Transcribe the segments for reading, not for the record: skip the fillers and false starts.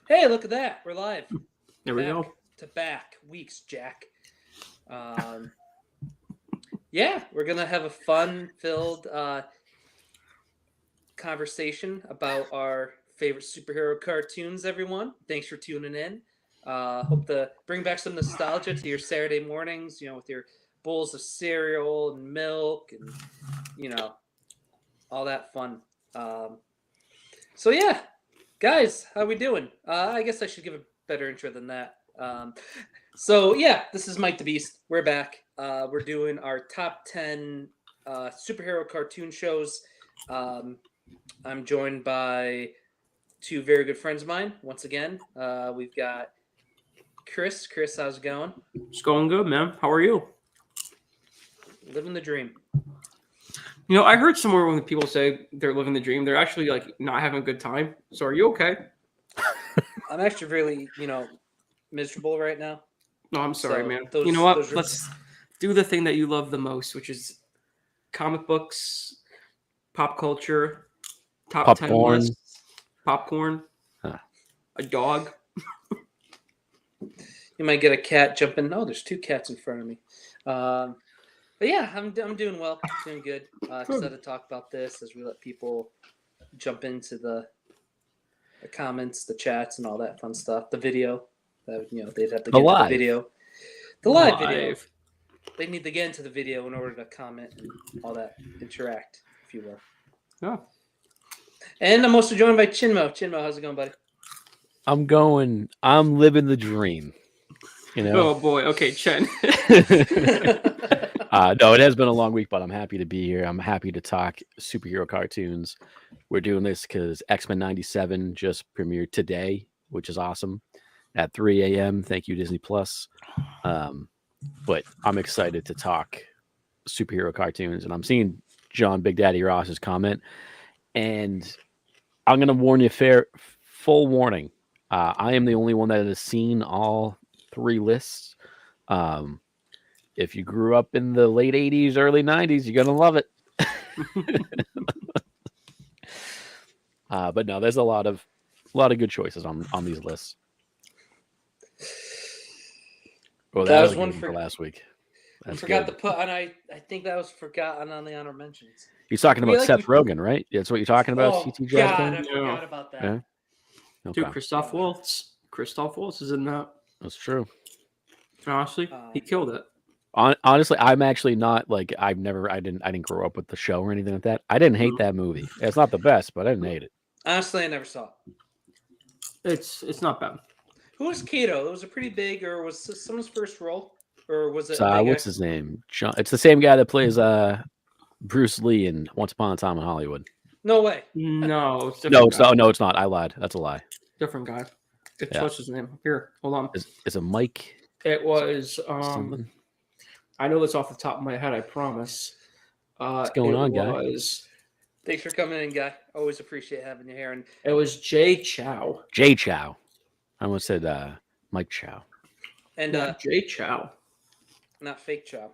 Hey, look at that. We're live. There we Back go. to back weeks, Jack. Um, yeah, we're going to have a fun-filled conversation about our favorite superhero cartoons, everyone. Thanks for tuning in. Hope to bring back some nostalgia to your Saturday mornings, with your bowls of cereal and milk and, all that fun. Um, so, yeah, guys, how we doing? I guess I should give a better intro than that. This is Mike the Beast. We're back. We're doing our top 10 superhero cartoon shows. I'm joined by two very good friends of mine. Once again, we've got Chris. Chris, how's it going? It's going good, man. How are you? Living the dream. I heard somewhere when people say they're living the dream, they're actually like not having a good time. So are you okay? I'm actually really, miserable right now. No, I'm sorry, So man. those- You know what? those are- Let's do the thing that you love the most, which is comic books, pop culture, top 10 Popcorn. lists, popcorn, Huh. a dog. You might get a cat jumping. Oh, there's two cats in front of me. But yeah, I'm doing well, doing good. Excited to talk about this as we let people jump into the comments, the chats, and all that fun stuff. The video, they'd have to get into the video, the live video. They need to get into the video in order to comment and all that, interact, if you will. Yeah. And I'm also joined by Chinmo. Chinmo, how's it going, buddy? I'm living the dream. Oh boy. Okay, Chen. No, it has been a long week, but I'm happy to be here. I'm happy to talk superhero cartoons. We're doing this because X-Men 97 just premiered today, which is awesome, at 3 a.m. Thank you, Disney Plus. But I'm excited to talk superhero cartoons, and I'm seeing John Big Daddy Ross's comment, and I'm going to warn you, full warning. I am the only one that has seen all three lists. If you grew up in the late 80s, early 90s, you're going to love it. But no, there's a lot of good choices on these lists. Well, That that was was one good for last week. I That's forgot good. to put, and I think that was forgotten on the honor mentions. You're talking We about like- Seth Rogen, right? That's what you're talking about, Oh, CT God, I Jackson? forgot about that. Yeah. Okay. Dude, Christoph Waltz. Christoph Waltz is in that. That's true. Honestly, he killed it. Honestly, I'm actually not like I didn't grow up with the show or anything like that. I didn't hate that movie. It's not the best, but I didn't hate it. Honestly, I never saw it. It's not bad. Who was Kato? Was it pretty big, or was this someone's first role, or was it? What's his name? John. It's the same guy that plays Bruce Lee in Once Upon a Time in Hollywood. No way. No, it's No, different. no, it's not. I lied. That's a lie. Different guy. Yeah. What's his name? Here, hold on. Is it Mike? It was Something? I know this off the top of my head, I promise. What's going on, guy? Thanks for coming in, guy. Always appreciate having you here. And It was Jay Chow. Jay Chow. I almost said Mike Chow. Jay Chow. Not fake Chow.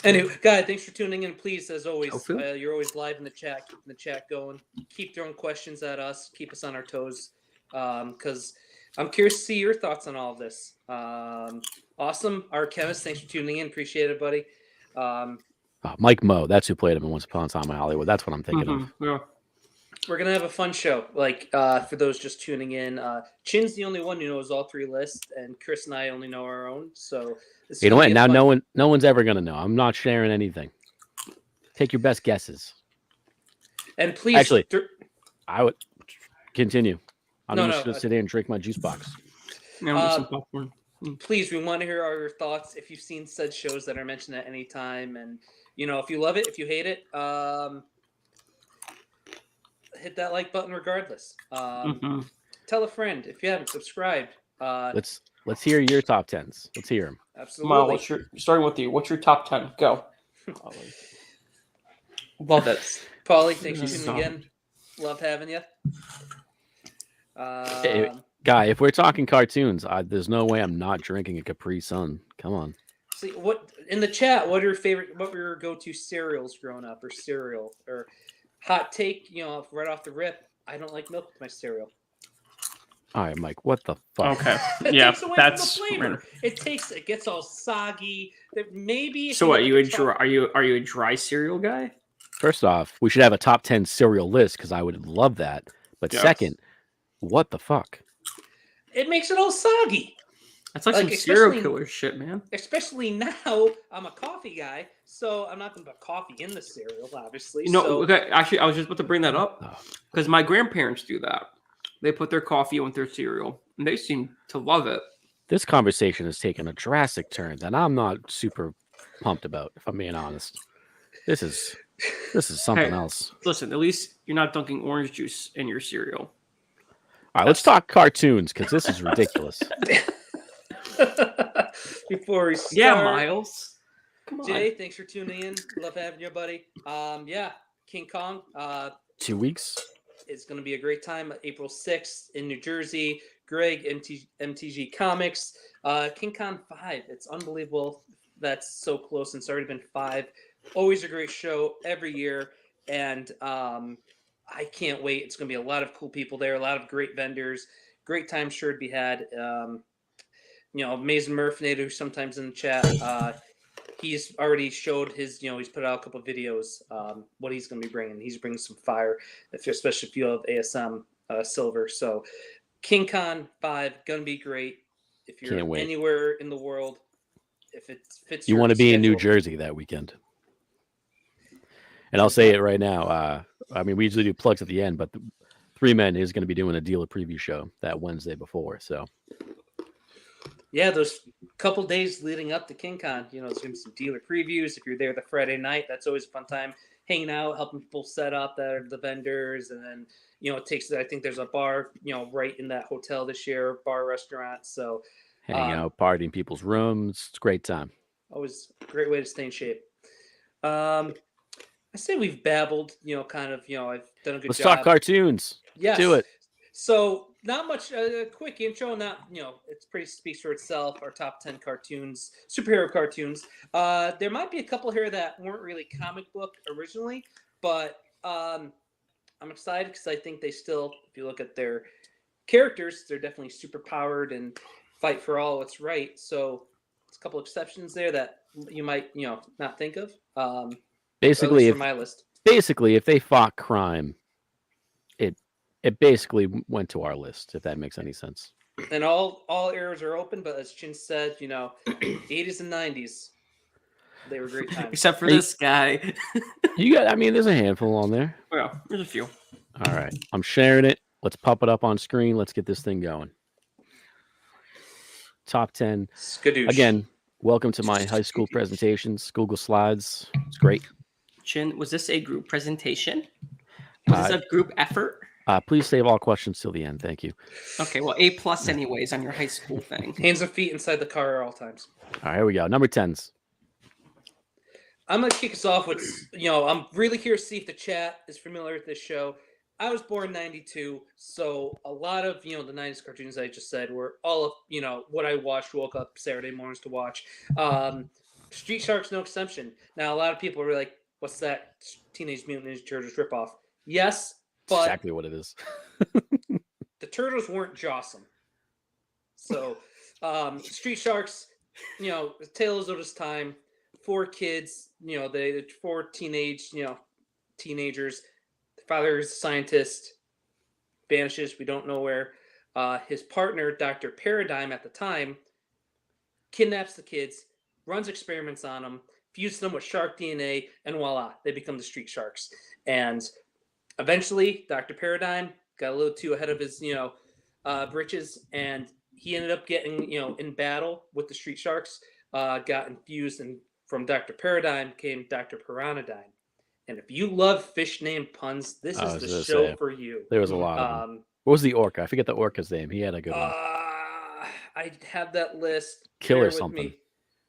Anyway, guy, thanks for tuning in. Please, as always, you're always live in the chat. Keeping the chat going. Keep throwing questions at us. Keep us on our toes. Because I'm curious to see your thoughts on all of this. Awesome. Our chemist, thanks for tuning in. Appreciate it, buddy. Mike Moe. That's who played him in Once Upon a Time in Hollywood. That's what I'm thinking of. Yeah. We're going to have a fun show. For those just tuning in, Chin's the only one who knows all three lists, and Chris and I only know our own. So you know what? Now no one's ever going to know. I'm not sharing anything. Take your best guesses. And please, actually, I would continue. I'm just going to sit here and drink my juice box. Some popcorn. Please, we want to hear all your thoughts. If you've seen said shows that are mentioned at any time, and if you love it, if you hate it, hit that like button regardless. Tell a friend if you haven't subscribed. Let's hear your top tens. Let's hear them. Absolutely. What's your top 10? Go. Love it. Paulie, thanks for tuning again. Love having you. Guy, if we're talking cartoons, there's no way I'm not drinking a Capri Sun. Come on. See what in the chat? What were your go-to cereals growing up, or cereal, or hot take? Right off the rip, I don't like milk with my cereal. All right, Mike. What the fuck? Okay. It Yeah, takes away that's from the flavor. It gets all soggy. Maybe. So what? Are you a dry cereal guy? First off, we should have a top 10 cereal list because I would love that. But Yeah. second, what the fuck? It makes it all soggy. That's like some serial killer shit, man. Especially now, I'm a coffee guy, so I'm not going to put coffee in the cereal, obviously. Okay, actually, I was just about to bring that up because my grandparents do that. They put their coffee with their cereal, and they seem to love it. This conversation has taken a drastic turn that I'm not super pumped about, if I'm being honest. This is something else. Listen, at least you're not dunking orange juice in your cereal. All right, let's talk cartoons because this is ridiculous. Before we start, yeah, Miles. Come on. Jay, thanks for tuning in. Love having you, buddy. Yeah, King Kong. 2 weeks. It's going to be a great time. April 6th in New Jersey. Greg, MTG Comics. King Kong 5. It's unbelievable. That's so close, and it's already been 5. Always a great show every year, and I can't wait. It's going to be a lot of cool people there, a lot of great vendors. Great time sure to be had. Amazing Murphinator, who's sometimes in the chat. He's already showed his, he's put out a couple of videos, what he's going to be bringing. He's bringing some fire, especially if you have ASM silver. So King Kong 5, going to be great. If you're anywhere in the world, if it fits you want to be in New Jersey that weekend. And I'll say it right now. I mean, we usually do plugs at the end, but 3 Men is going to be doing a dealer preview show that Wednesday before. So, yeah, those couple days leading up to King Kong, there's going to be some dealer previews. If you're there the Friday night, that's always a fun time hanging out, helping people set up the vendors. And then, I think there's a bar, right in that hotel this year, bar restaurant. So, hang out, party in people's rooms. It's a great time. Always a great way to stay in shape. I say we've babbled, I've done a good job. Let's talk cartoons. Yes. Do it. So not much, a quick intro, it's pretty speaks for itself. Our top 10 cartoons, superhero cartoons. There might be a couple here that weren't really comic book originally, but I'm excited because I think they still, if you look at their characters, they're definitely super powered and fight for all what's right. So it's a couple exceptions there that you might, not think of. Basically, for my list. Basically, if they fought crime, it basically went to our list, if that makes any sense. And all eras are open, but as Chin said, 80s and 90s, they were great times. Except for this guy. There's a handful on there. Yeah, there's a few. All right, I'm sharing it. Let's pop it up on screen. Let's get this thing going. Top 10. Skadoosh. Again, welcome to my high school presentations. Google Slides. It's great. Chin, was this a group presentation? Was this a group effort? Please save all questions till the end. Thank you. Okay, well, A+ anyways on your high school thing. Hands and feet inside the car at all times. All right, here we go. Number 10s. I'm going to kick us off with, I'm really curious to see if the chat is familiar with this show. I was born in 92, so a lot of, the 90s cartoons I just said were all of, what I watched, woke up Saturday mornings to watch. Street Sharks, no exception. Now, a lot of people are like, what's that Teenage Mutant Ninja Turtles ripoff? Yes, but exactly what it is. the Turtles weren't Jawsome. So, Street Sharks, tale as old as time. 4 kids, they 4 teenagers. The father is a scientist, vanishes. We don't know where. His partner, Dr. Paradigm, at the time, kidnaps the kids, runs experiments on them, fuses them with shark DNA, and voila, they become the Street Sharks. And eventually, Dr. Paradigm got a little too ahead of his, britches, and he ended up getting, in battle with the Street Sharks, got infused, and from Dr. Paradigm came Dr. Piranhadigm. And if you love fish name puns, this is the show for you. There was a lot of them. What was the orca? I forget the orca's name. He had a good one. I have that list. Killer something.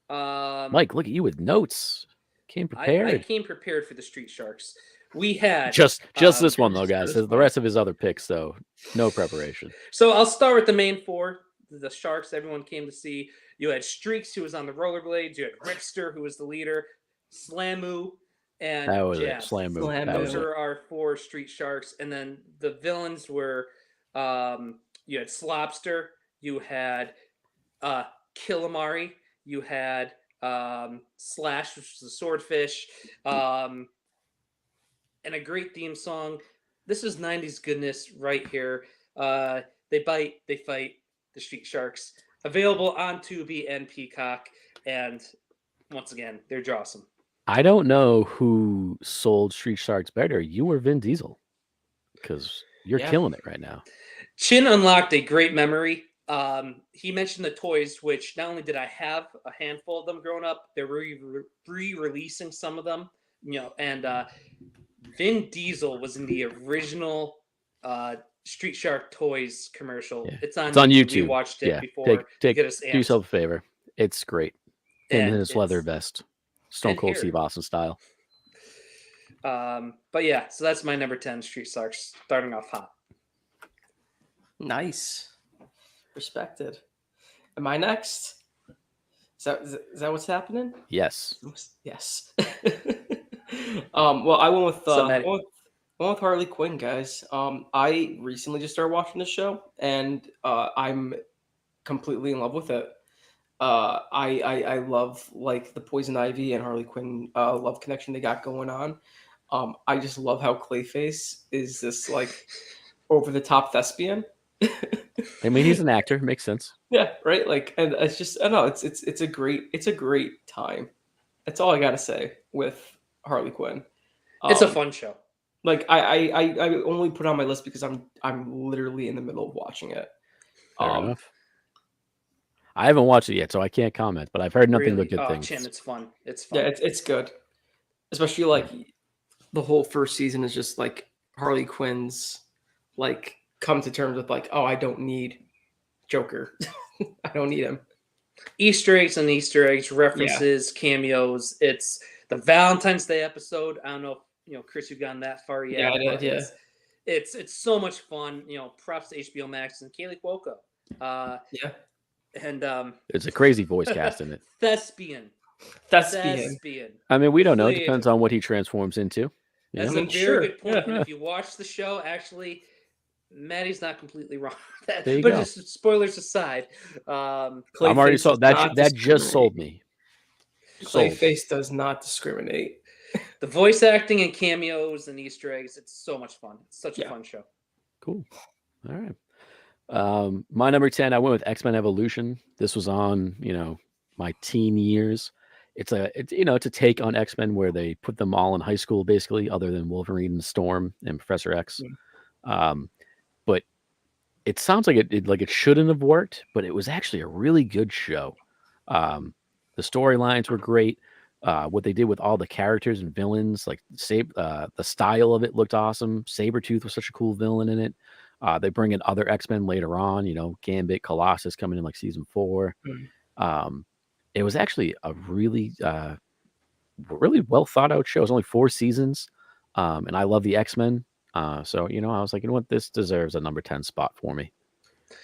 Mike, look at you with notes. Came prepared. I came prepared for the Street Sharks. We had just this one though, guys. The rest of his other picks, though, no preparation. So I'll start with the main 4. The Sharks everyone came to see. You had Streaks, who was on the rollerblades. You had Ripster, who was the leader. Slamu and that was Jab. it. Slamu. Those are our 4 Street Sharks. And then the villains were, you had Slobster, you had Killamari, you had Slash, which was a swordfish, and a great theme song. This is 90s goodness right here. They bite, they fight, the Street Sharks. Available on Tubi and Peacock. And once again, they're awesome. I don't know who sold Street Sharks better, you or Vin Diesel, because you're killing it right now. Chin unlocked a great memory. He mentioned the toys, which not only did I have a handful of them growing up, they're re-releasing some of them, and Vin Diesel was in the original Street Shark Toys commercial. Yeah. It's on YouTube. We watched it before. Do yourself a favor. It's great. Him in his leather vest. Stone Cold Steve Austin style. But yeah, so that's my number 10, Street Sharks, starting off hot. Nice. Respected. Am I next? Is that what's happening? Yes. Yes. Well, I went with Harley Quinn, guys. I recently just started watching the show, and I'm completely in love with it. I love like the Poison Ivy and Harley Quinn love connection they got going on. I just love how Clayface is this like over the top thespian. I mean, he's an actor. Makes sense. Yeah, right. Like, and it's just I don't know. It's a great time. That's all I gotta say with Harley Quinn. It's a fun show. Like I only put it on my list because I'm literally in the middle of watching it. Fair enough. I haven't watched it yet, so I can't comment. But I've heard nothing but good things. Chin, it's fun. It's fun. Yeah, it's good. Especially like the whole first season is just like Harley Quinn's like come to terms with like, oh, I don't need Joker. I don't need him. Easter eggs, references, cameos. It's the Valentine's Day episode. I don't know if Chris, you've gotten that far yet. Yeah, I did, yeah. It's so much fun. Props to HBO Max and Kaylee Cuoco. Yeah. And it's a crazy voice cast in it. Thespian. I mean, we don't know. It depends on what he transforms into. That's a very good point. Yeah. And if you watch the show, actually, Maddie's not completely wrong. But just spoilers aside, I'm already sold. That just sold me. Clayface does not discriminate. The voice acting and cameos and Easter eggs, it's so much fun. It's such a fun show. Cool. All right. My number 10, I went with X-Men Evolution. This was on, my teen years. It's a take on X-Men where they put them all in high school, basically, other than Wolverine and Storm and Professor X. But it sounds like it shouldn't have worked, but it was actually a really good show. The storylines were great. What they did with all the characters and villains, like the style of it looked awesome. Sabretooth was such a cool villain in it. They bring in other X-Men later on, Gambit, Colossus coming in like season 4. It was actually a really, really well thought out show. It was only 4 seasons. And I love the X-Men. So, I was like, what? This deserves a number 10 spot for me.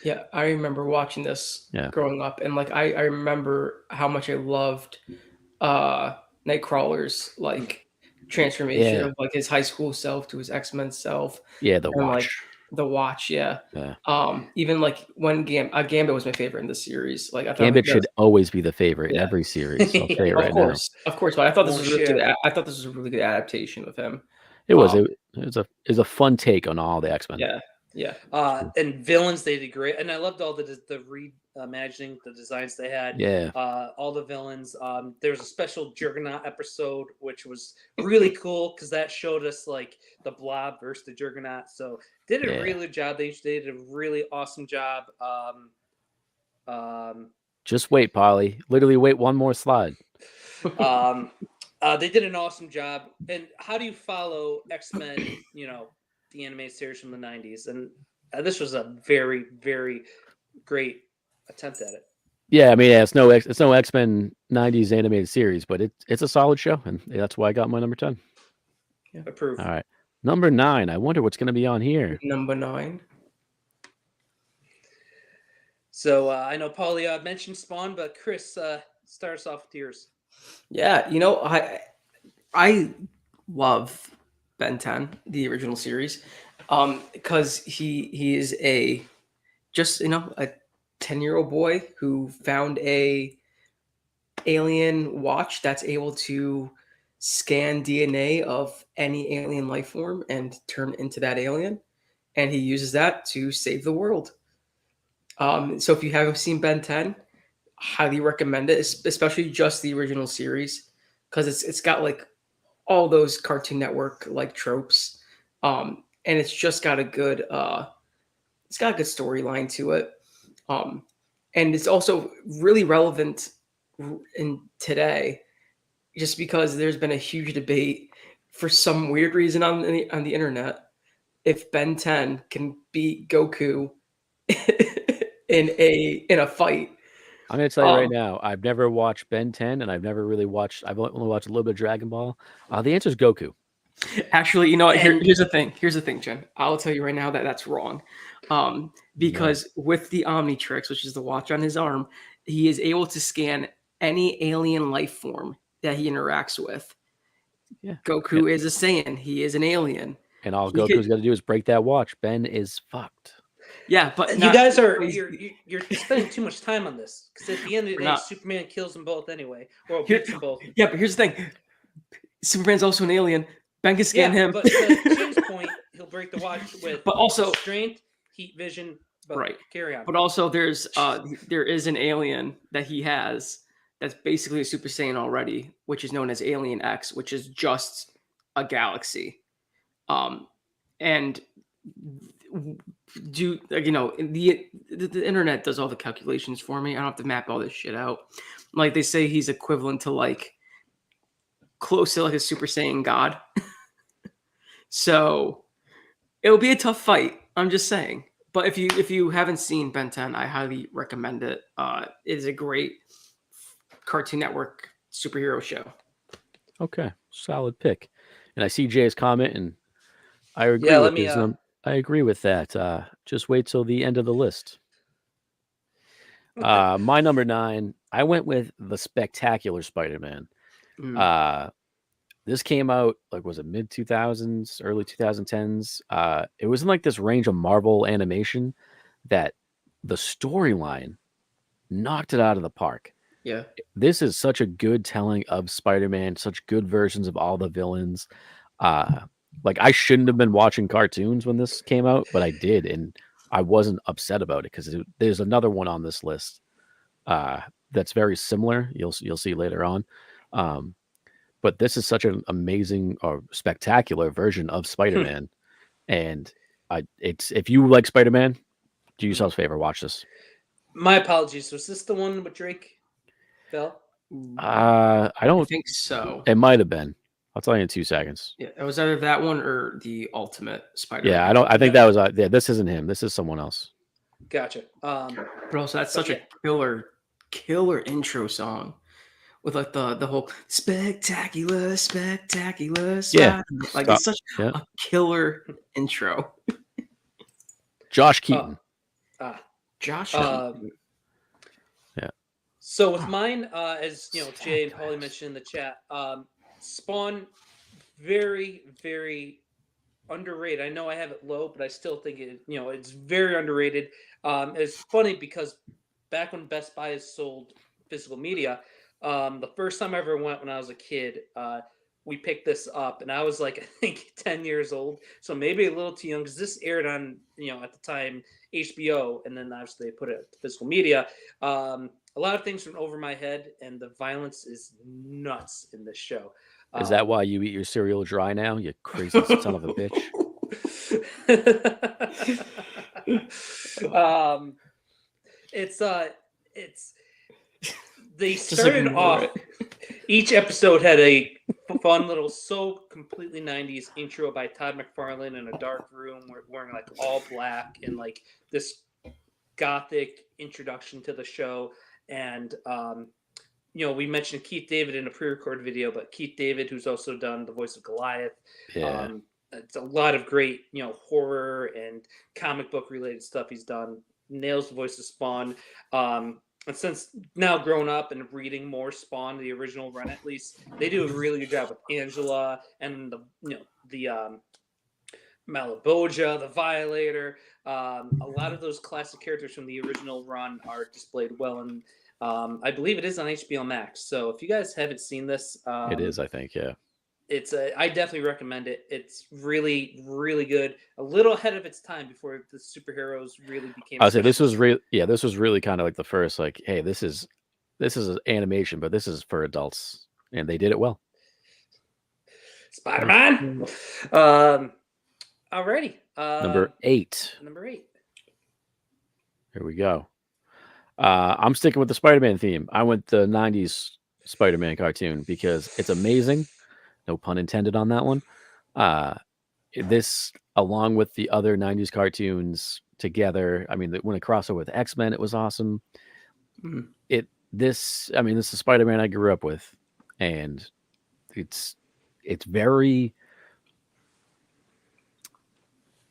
Yeah. I remember watching this growing up. And like, I remember how much I loved Nightcrawler's like transformation of like his high school self to his X-Men self. Yeah. The Watch. Like, the Watch, yeah. Even like when Gambit was my favorite in the series. Like I thought Gambit should always be the favorite in every series. I'll say it right now. Of course, but I thought this was really good. I thought this was a really good adaptation of him. It was. It was a fun take on all the X-Men. Yeah. And villains, they did great, and I loved all the reimagining the designs they had. Yeah. All the villains. There was a special Juggernaut episode, which was really cool because that showed us like the Blob versus the Juggernaut. So did a really good job. They did a really awesome job. Just wait, Polly. Literally wait one more slide. They did an awesome job. And how do you follow X-Men? The animated series from the 90s, and this was a very, very great attempt at it. Yeah, I mean, it's no X-Men 90s animated series, but it's a solid show, and that's why I got my number 10. Yeah, approved. All right, number 9. I wonder what's going to be on here. Number 9. So I know Paulie mentioned Spawn, but Chris, start us off with yours. Yeah, I love Ben 10, the original series, because he is just a 10-year-old boy who found a alien watch that's able to scan DNA of any alien life form and turn into that alien, and he uses that to save the world. So if you haven't seen Ben 10, highly recommend it, especially just the original series, because it's got like all those Cartoon Network like tropes, and it's just got a good storyline to it, and it's also really relevant in today, just because there's been a huge debate for some weird reason on the internet if Ben 10 can beat Goku in a fight. I'm going to tell you right now, I've never watched Ben 10, and I've never really watched. I've only watched a little bit of Dragon Ball. The answer is Goku. Actually, here's the thing. Here's the thing, Jen. I'll tell you right now that that's wrong. Because with the Omnitrix, which is the watch on his arm, he is able to scan any alien life form that he interacts with. Yeah. Goku is a Saiyan. He is an alien. And all Goku's got to do is break that watch. Ben is fucked. Yeah, but you guys are you're spending too much time on this, because at the end of the day, Superman kills them both anyway, or beats them both. Yeah, but here's the thing: Superman's also an alien. Ben can scan him. But to Jim's point, he'll break the watch with strength, heat vision. But right. Carry on. But also, there is an alien that he has that's basically a Super Saiyan already, which is known as Alien X, which is just a galaxy. And the internet does all the calculations for me. I don't have to map all this shit out. Like, they say he's equivalent to like close to like a Super Saiyan god. So it'll be a tough fight. I'm just saying. But if you haven't seen Ben 10, I highly recommend it. It is a great Cartoon Network superhero show. Okay, solid pick. And I see Jay's comment, and I agree I agree with that. Just wait till the end of the list. Okay. My number 9, I went with the Spectacular Spider-Man. This came out, like, was it mid 2000s, early 2010s? It was in like this range of Marvel animation that the storyline knocked it out of the park. Yeah. This is such a good telling of Spider-Man, such good versions of all the villains. Like, I shouldn't have been watching cartoons when this came out, but I did, and I wasn't upset about it, because there's another one on this list that's very similar. You'll see later on. But this is such an amazing or spectacular version of Spider-Man. And if you like Spider-Man, do yourselves a favor, watch this. My apologies. Was this the one with Drake? Phil? I don't think so. It might have been. I'll tell you in 2 seconds. Yeah, it was either that one or the Ultimate Spider-Man. Yeah, I think that was this isn't him. This is someone else. Gotcha. But also, that's such a killer intro song. With like the whole spectacular. Yeah. Like, it's such a killer intro. Josh Keaton. Josh. Yeah. So with mine, as Jay and Paulie mentioned in the chat, Spawn, very, very underrated. I know I have it low, but I still think it's very underrated. It's funny because back when Best Buy has sold physical media, the first time I ever went when I was a kid, we picked this up, and I was like, I think 10 years old, so maybe a little too young, because this aired on, at the time, HBO, and then obviously they put it to physical media. A lot of things went over my head, and the violence is nuts in this show. Is that why you eat your cereal dry now, you crazy son of a bitch? They started off. Each episode had a fun little, so completely 90s intro by Todd McFarlane in a dark room, wearing like all black, and like this gothic introduction to the show. And we mentioned Keith David in a pre-recorded video, but Keith David, who's also done the voice of Goliath. Yeah. It's a lot of great, horror and comic book related stuff he's done. Nails the voice of Spawn. And since now grown up and reading more Spawn, the original run at least, they do a really good job with Angela and the Malaboja, the Violator. A lot of those classic characters from the original run are displayed well, and I believe it is on HBO Max. So if you guys haven't seen this, It is, I think, yeah. I definitely recommend it. It's really, really good. A little ahead of its time before the superheroes really became. I would say this was this was really kind of like the first, like, hey, this is an animation, but this is for adults, and they did it well. Spider-Man. Alrighty. Number 8. Number 8. Here we go. I'm sticking with the Spider-Man theme. I went the 90s Spider-Man cartoon because it's amazing. No pun intended on that one. This, along with the other 90s cartoons together, I mean, when it crossed over with X-Men, it was awesome. This is Spider-Man I grew up with, and it's very,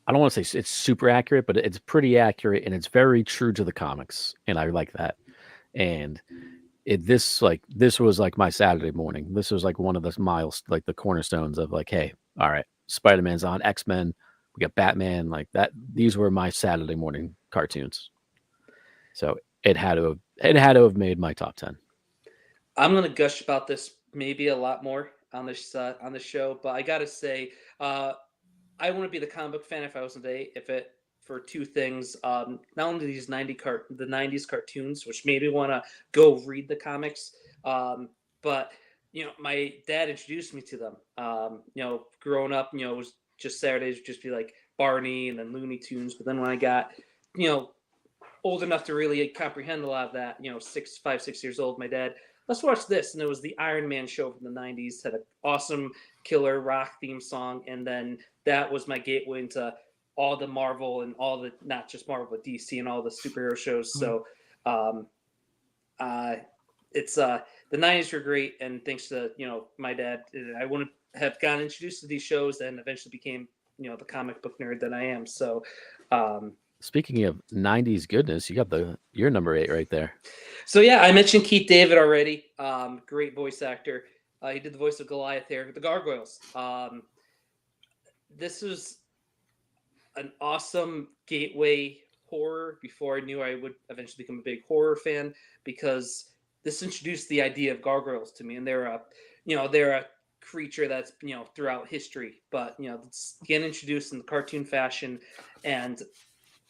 I don't want to say it's super accurate, but it's pretty accurate, and it's very true to the comics, and I like that. And this was like my Saturday morning. This was like one of the cornerstones of like, hey, all right, Spider-Man's on, X-Men, we got Batman, like that. These were my Saturday morning cartoons. So it had to have made my top 10. I'm gonna gush about this maybe a lot more on this show, but I gotta say, I wouldn't be the comic book fan if I wasn't for two things. Not only these 90s cartoons, which made me want to go read the comics, but my dad introduced me to them. Growing up, it was just Saturdays would just be like Barney and then Looney Tunes. But then when I got, old enough to really comprehend a lot of that, 6 years old, my dad, let's watch this. And it was the Iron Man show from the 90s, had an awesome killer rock theme song. And then that was my gateway into all the Marvel and all the, not just Marvel, but DC and all the superhero shows. So it's the 90s were great. And thanks to, my dad, I wouldn't have gotten introduced to these shows and eventually became, the comic book nerd that I am. So speaking of 90s goodness, you got your number 8 right there. So yeah, I mentioned Keith David already. Great voice actor. He did the voice of Goliath here, the Gargoyles. This was an awesome gateway horror before I knew I would eventually become a big horror fan, because this introduced the idea of gargoyles to me, and they're a creature that's throughout history, but it's again introduced in the cartoon fashion, and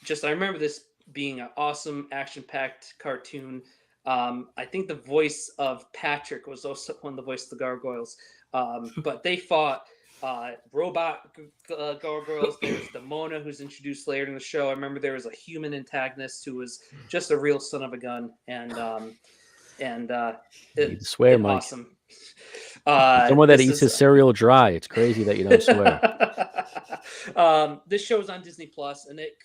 just I remember this being an awesome action-packed cartoon. I think the voice of Patrick was also one of the voice of the gargoyles, but they fought robot gargoyles. There's Demona, who's introduced later in the show. I remember there was a human antagonist who was just a real son of a gun, and swear, Mike. Awesome. Someone that eats his cereal dry. It's crazy that you don't swear. This show was on Disney Plus, and it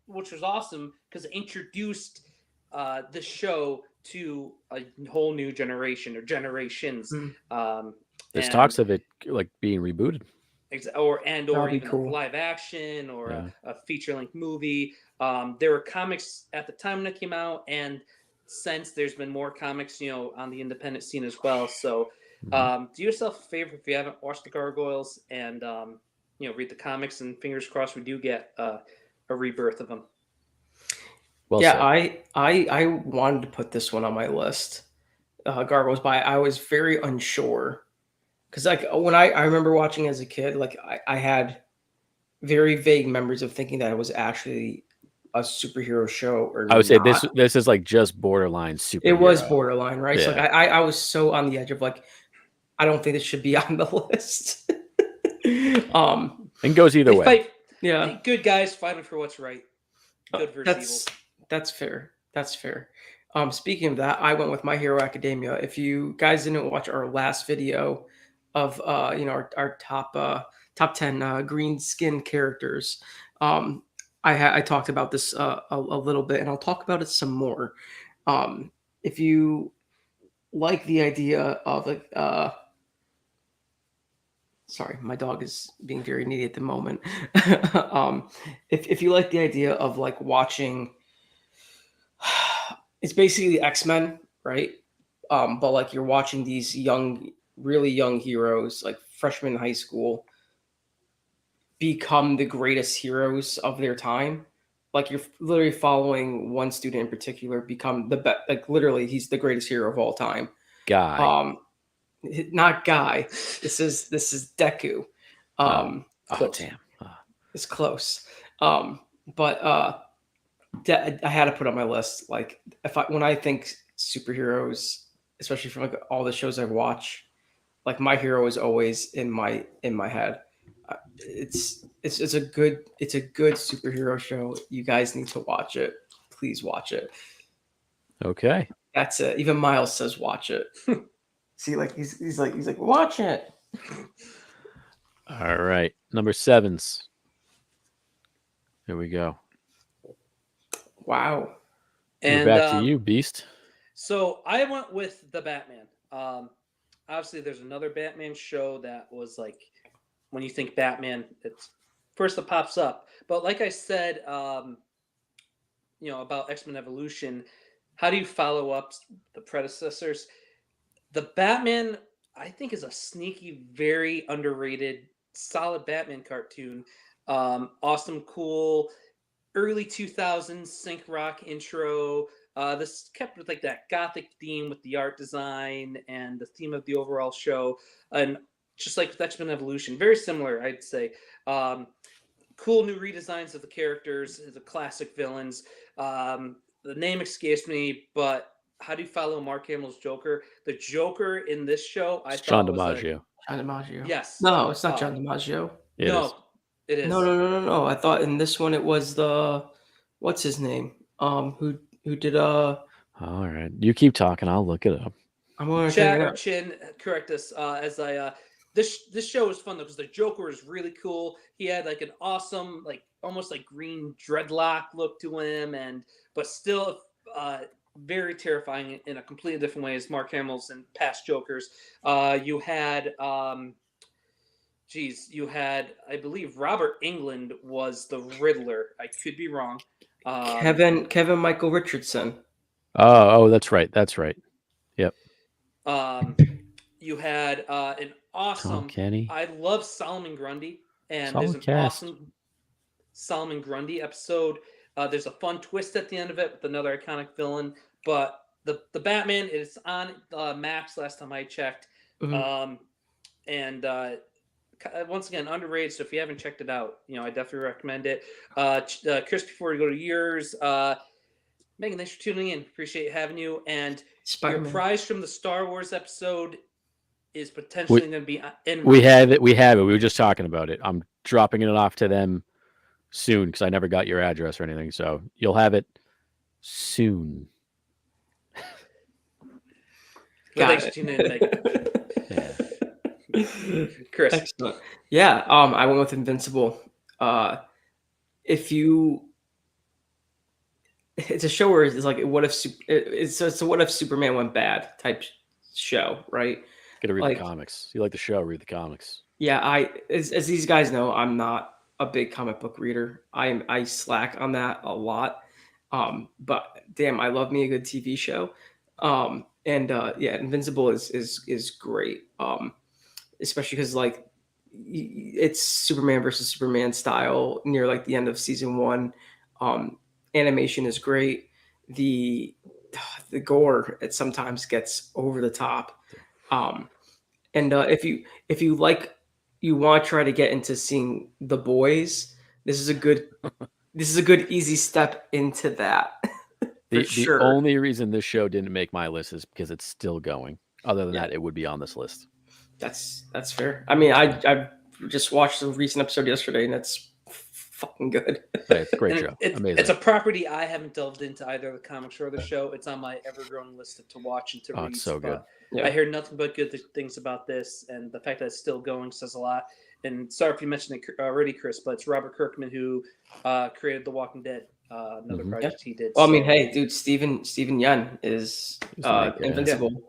which was awesome because it introduced the show to a whole new generation or generations. There's talks of it like being rebooted, or even cool. Live action or a feature-length movie. There were comics at the time when it came out, and since there's been more comics, on the independent scene as well. So, do yourself a favor if you haven't watched the Gargoyles and read the comics, and fingers crossed we do get a rebirth of them. Well, yeah, I wanted to put this one on my list, Gargoyles, but I was very unsure because like when I remember watching as a kid, like I had very vague memories of thinking that it was actually a superhero show. Or I would say this is like just borderline superhero. It was borderline, right? Yeah. So like I was so on the edge of like, I don't think this should be on the list. And goes either way. Yeah, good guys fighting for what's right. Good versus evil. That's fair. That's fair. Speaking of that, I went with My Hero Academia. If you guys didn't watch our last video of our top 10 green skin characters, I talked about this a little bit, and I'll talk about it some more. If you like the idea of sorry, my dog is being very needy at the moment. If you like the idea of like watching, it's basically X-Men, right? But like you're watching these really young heroes, like freshmen in high school, become the greatest heroes of their time. Like you're literally following one student in particular become the best. Like literally, he's the greatest hero of all time. Guy. Not Guy. This is Deku. Damn. It's close. But I had to put on my list. Like when I think superheroes, especially from like all the shows I watch, like my hero is always in my head. It's a good superhero show. You guys need to watch it. Please watch it. Okay. That's it. Even Miles says watch it. See, like he's like watch it. All right, number 7s. Here we go. Wow. And we're back to you, Beast. So I went with the Batman. Obviously, there's another Batman show that was like, when you think Batman, it's first that pops up. But like I said, about X-Men Evolution, how do you follow up the predecessors? The Batman, I think, is a sneaky, very underrated, solid Batman cartoon. Awesome, cool, early 2000s sync rock intro. This kept with like that gothic theme with the art design and the theme of the overall show. And just like with X-Men Evolution, very similar, I'd say. Cool new redesigns of the characters, the classic villains. The name escapes me, but how do you follow Mark Hamill's Joker? The Joker in this show, I thought John DiMaggio. John DiMaggio. Yes. No, it's not John DiMaggio. It is. No. I thought in this one it was what's his name? Who did All right, you keep talking. I'll look it up. I'm going to Chin correct us as I. This show was fun though because the Joker is really cool. He had like an awesome, like almost like green dreadlock look to him, but still very terrifying in a completely different way as Mark Hamill's and past Jokers. You had, I believe Robert Englund was the Riddler. I could be wrong. Kevin Michael Richardson. Oh, that's right. Yep. You had an awesome. Tom Kenny. I love Solomon Grundy, and Solid there's an cast. awesome Solomon Grundy episode. There's a fun twist at the end of it with another iconic villain. But the Batman is on Max last time I checked, and once again underrated. So if you haven't checked it out, I definitely recommend it. Chris, before we go to yours, Megan, thanks for tuning in. Appreciate having you. And Spider-Man. Your prize from the Star Wars episode is potentially going to be in. We have it. We were just talking about it. I'm dropping it off to them soon because I never got your address or anything. So you'll have it soon. Thanks for tuning in, Megan. Chris. Excellent. Yeah, I went with Invincible. It's a show where it's like, it's a what if Superman went bad type show, right? Gotta read the comics. You like the show? Read the comics. Yeah, as these guys know, I'm not a big comic book reader. I slack on that a lot. But damn, I love me a good TV show. Invincible is great. Especially because like it's Superman versus Superman style near like the end of season 1. Animation is great. The gore, it sometimes gets over the top. If you want to try to get into seeing The Boys, this is a good easy step into that. The only reason this show didn't make my list is because it's still going. Other than that, it would be on this list. That's fair. I mean, I just watched the recent episode yesterday, and it's fucking good. It's a great show. Amazing. It's a property I haven't delved into either the comics or the show. It's on my ever-growing list to watch and to read. It's so good. I hear nothing but good things about this, and the fact that it's still going says a lot. And sorry if you mentioned it already, Chris, but it's Robert Kirkman who created The Walking Dead. Another project he did. Well, I mean, hey, dude, Steven Yeun is Invincible.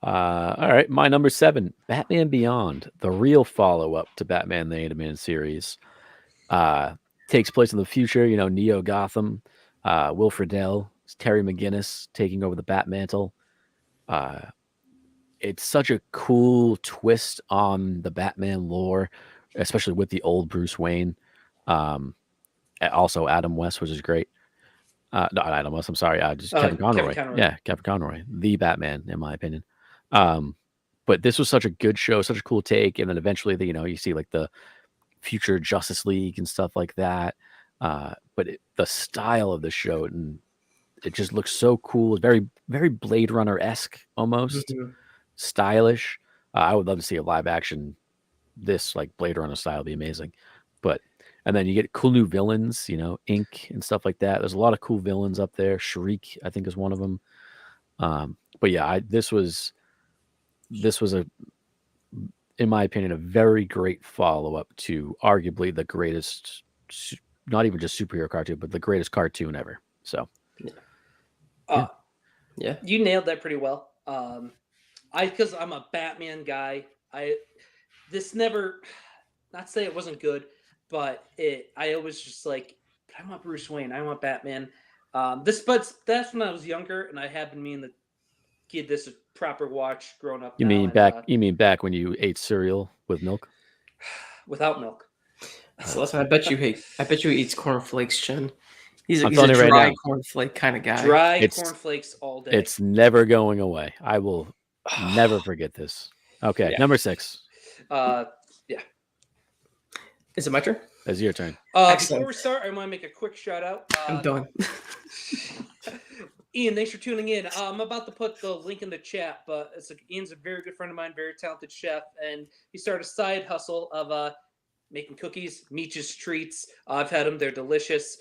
All right, my number 7, Batman Beyond, the real follow-up to Batman the Animated Series. Takes place in the future, Neo Gotham, Will Friedle, Terry McGinnis taking over the Batmantle. It's such a cool twist on the Batman lore. especially with the old Bruce Wayne. Also Adam West, which is great. Not Adam West. I'm sorry. Just Kevin Conroy. Yeah, Kevin Conroy, the Batman, in my opinion. But this was such a good show, such a cool take, and then eventually, you see like the future Justice League and stuff like that. But the style of the show, and it just looks so cool. It's very, very Blade Runner-esque almost, stylish. I would love to see a live action this like Blade Runner style. Would be amazing. And then you get cool new villains, Ink and stuff like that. There's a lot of cool villains up there. Shriek, I think, is one of them. But yeah, this was in my opinion, a very great follow-up to arguably the greatest, not even just superhero cartoon, but the greatest cartoon ever. So, yeah, you nailed that pretty well. Because I'm a Batman guy, this never, not to say it wasn't good, but I always just like, but I want Bruce Wayne, I want Batman. But that's when I was younger, and I had been meaning to give this a proper watch growing up. You mean back when you ate cereal with milk? Without milk. So listen, I bet you he eats cornflakes, Chen. He's a dry cornflake kind of guy. Cornflakes all day. It's never going away. I will never forget this. Okay, number 6. Yeah. Is it my turn? It's your turn. Before we start, I want to make a quick shout out. I'm done. Ian, thanks for tuning in. I'm about to put the link in the chat, but Ian's a very good friend of mine, very talented chef, and he started a side hustle of making cookies, Meech's Treats. I've had them; they're delicious.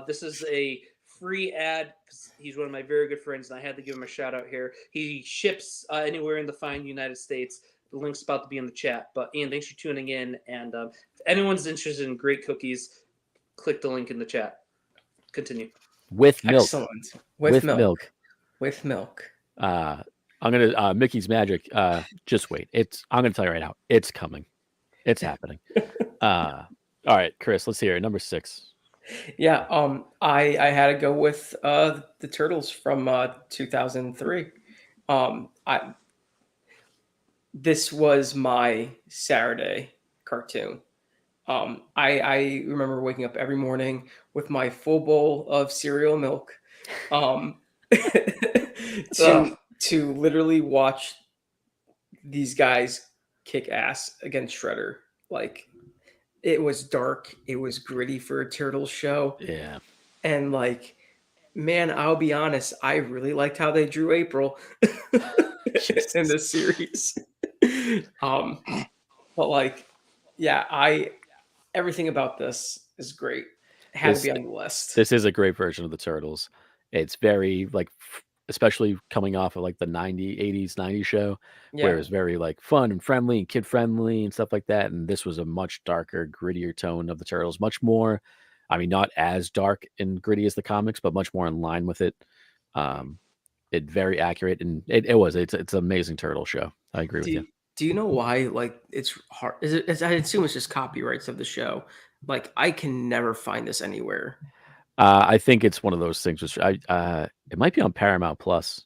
This is a free ad because he's one of my very good friends, and I had to give him a shout out here. He ships anywhere in the fine United States. The link's about to be in the chat. But Ian, thanks for tuning in. And if anyone's interested in great cookies, click the link in the chat. Continue. With milk. Excellent. With milk. With milk. I'm gonna Mickey's Magic. Just wait. I'm gonna tell you right now. It's coming. It's happening. All right, Chris. Let's hear it. Number 6. Yeah. I had to go with the Turtles from 2003. This was my Saturday cartoon. I remember waking up every morning with my full bowl of cereal milk to literally watch these guys kick ass against Shredder. Like, it was dark. It was gritty for a Turtles show. Yeah. And like, man, I'll be honest, I really liked how they drew April in this series. But like, yeah, everything about this is great. It had to be on the list. This is a great version of the Turtles. It's very like, especially coming off of like the 80s, 90s show, where it was very like fun and friendly and kid friendly and stuff like that. And this was a much darker, grittier tone of the Turtles, much more, I mean, not as dark and gritty as the comics, but much more in line with it. It very accurate, and it's an amazing Turtle show. I agree with you. Do you know why? Like, it's hard. I assume it's just copyrights of the show. Like, I can never find this anywhere. I think it's one of those things. Which it might be on Paramount Plus.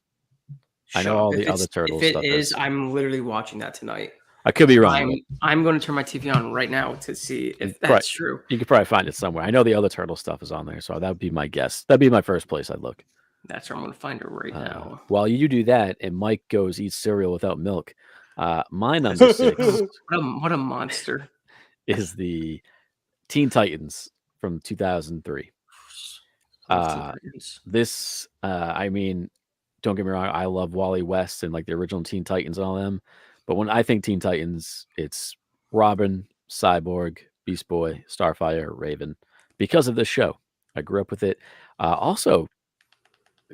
I know all the other Turtles. If it is, I'm literally watching that tonight. I could be wrong. I'm going to turn my TV on right now to see if that's true. You could probably find it somewhere. I know the other Turtle stuff is on there, so that would be my guess. That'd be my first place I'd look. That's where I'm going to find it right now. While you do that, and Mike eats cereal without milk, my number 6. What a monster. Is the Teen Titans from 2003. This, I mean, don't get me wrong, I love Wally West and like the original Teen Titans and all them. But when I think Teen Titans, it's Robin, Cyborg, Beast Boy, Starfire, Raven. Because of this show, I grew up with it. Also,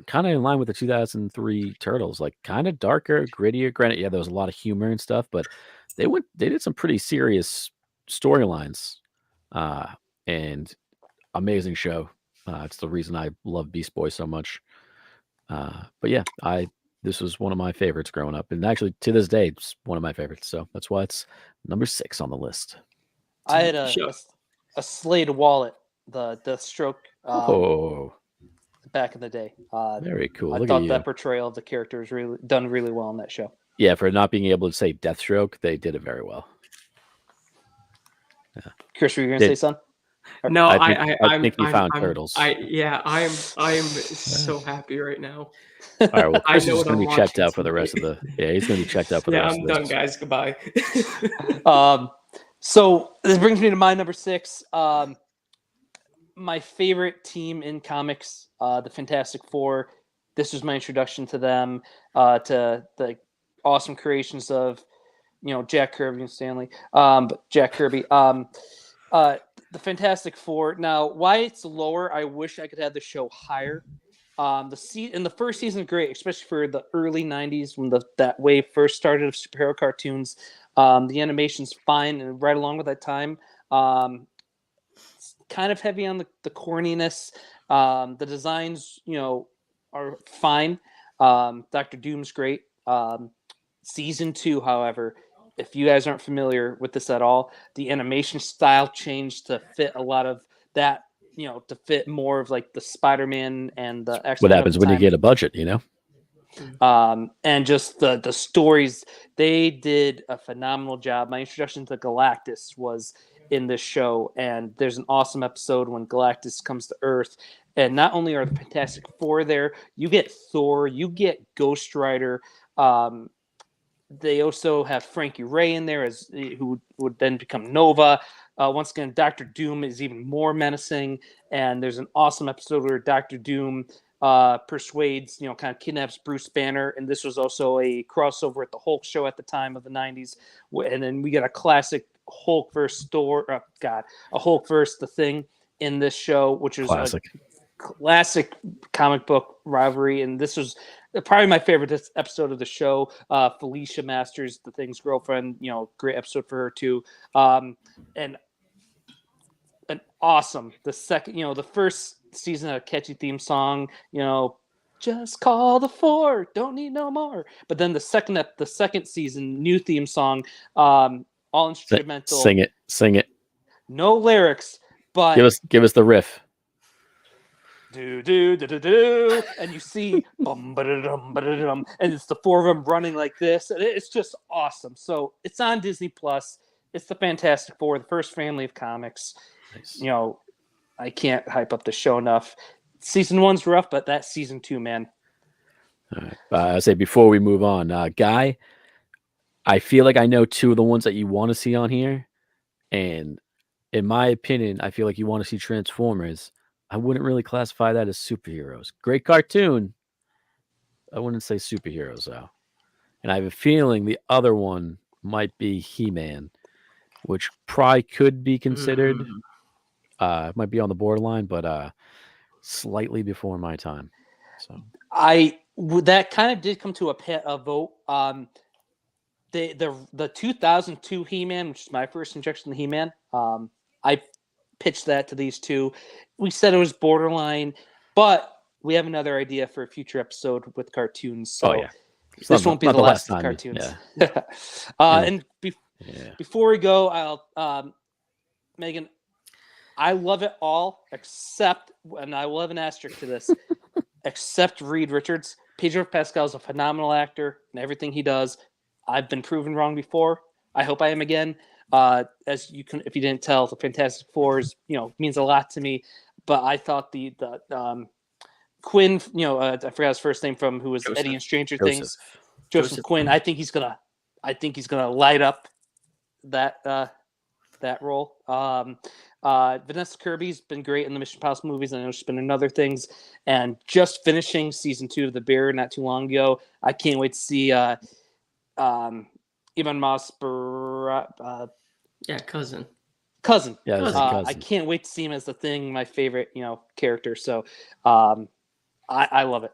kind of in line with the 2003 Turtles, like kind of darker, grittier. Granted, yeah, there was a lot of humor and stuff, but they did some pretty serious storylines. And amazing show. It's the reason I love Beast Boy so much. But yeah, this was one of my favorites growing up, and actually to this day, it's one of my favorites. So that's why it's number 6 on the list. I had a Slade wallet, the Deathstroke. Back in the day. Very cool. I thought that portrayal of the character was really done really well in that show. Yeah, for not being able to say Deathstroke, they did it very well. Chris, were you going to say something? No, I think you found turtles. I'm so happy right now. All right, well, Chris is going to be checked watching out for the rest of the. Yeah, he's going to be checked out for the rest of I'm this. done, guys. Goodbye. So this brings me to my number 6. My favorite team in comics, the Fantastic Four. This was my introduction to them, to the awesome creations of, Jack Kirby and Stanley. But Jack Kirby. The Fantastic Four. Now, why it's lower? I wish I could have the show higher. The first season is great, especially for the early '90s when that wave first started of superhero cartoons. The animation's fine and right along with that time. It's kind of heavy on the corniness. The designs, are fine. Dr. Doom's great. Season 2, however, if you guys aren't familiar with this at all, the animation style changed to fit a lot of that, to fit more of like the Spider-Man and the X-Men. What happens when you get a budget, And just the stories, they did a phenomenal job. My introduction to Galactus was in this show, and there's an awesome episode when Galactus comes to Earth, and not only are the Fantastic Four there, you get Thor, you get Ghost Rider. They also have Frankie Ray in there who would then become Nova. Once again, Dr. Doom is even more menacing, and there's an awesome episode where Dr. Doom persuades, kind of kidnaps Bruce Banner, and this was also a crossover at the Hulk show at the time of the 90s, and then we get a classic Hulk versus Thor, a Hulk versus the Thing in this show, which is a classic comic book rivalry, and this was probably my favorite episode of the show. Felicia Masters, the Thing's girlfriend, great episode for her too, and an awesome. The first season had a catchy theme song, just call the 4, don't need no more. But then the second season, new theme song, all instrumental. Sing it. No lyrics, but give us the riff. Do do do do do, and you see bum ba-da-dum, ba-da-dum, and it's the 4 of them running like this, and it's just awesome. So it's on Disney Plus. It's the Fantastic Four, the first family of comics. Nice. I can't hype up the show enough. Season 1's rough, but that season 2, man. All right. I say before we move on, Guy, I feel like I know 2 of the ones that you want to see on here, and in my opinion, I feel like you want to see Transformers. I wouldn't really classify that as superheroes. Great cartoon. I wouldn't say superheroes, though. And I have a feeling the other one might be He-Man, which probably could be considered. Might be on the borderline, but slightly before my time. So that kind of did come to a vote. The 2002 He-Man, which is my first introduction to He-Man, I pitched that to these 2. We said it was borderline, but we have another idea for a future episode with cartoons. So this won't be the last time. Cartoons. Yeah. And before we go, I'll Megan, I love it all except, and I will have an asterisk to this, except Reed Richards. Pedro Pascal is a phenomenal actor and everything he does. I've been proven wrong before. I hope I am again. As you can, if you didn't tell, the Fantastic Four is, means a lot to me. But I thought the Quinn, I forgot his first name from who was Joseph. Eddie in Stranger Things. Joseph Quinn. I think he's gonna light up that role. Vanessa Kirby's been great in the Mission Impossible movies. I know she's been in other things, and just finishing season 2 of The Bear not too long ago. I can't wait to see Ivan Moss, cousin. Yeah, cousin. I can't wait to see him as the Thing, my favorite, character. So, I love it.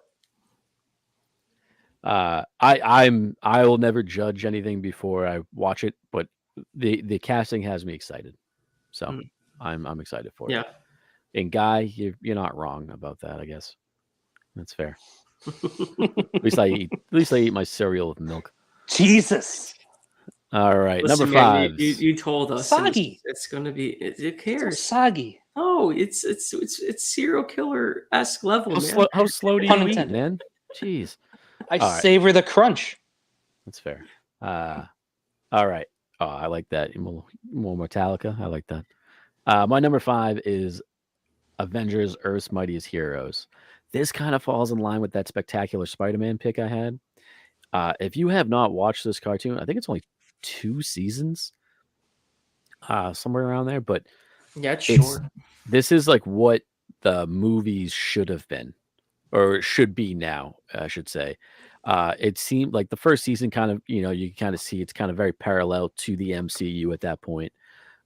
I will never judge anything before I watch it, but the casting has me excited, so I'm excited for it. And Guy, you're not wrong about that. I guess that's fair. At least I eat my cereal with milk. Jesus. All right, listen, number 5. Man, you told us soggy. It's going to be. Who cares? It's soggy. Oh, it's serial killer-esque level. How slow do you eat, man? Jeez. I savor the crunch. That's fair. All right. Oh, I like that. More Metallica. I like that. My number 5 is Avengers: Earth's Mightiest Heroes. This kind of falls in line with that spectacular Spider-Man pick I had. If you have not watched this cartoon, I think it's only 2 seasons, somewhere around there. But yeah, it's short. This is like what the movies should have been, or should be now, I should say. It seemed like the first season kind of, you kind of see it's kind of very parallel to the MCU at that point.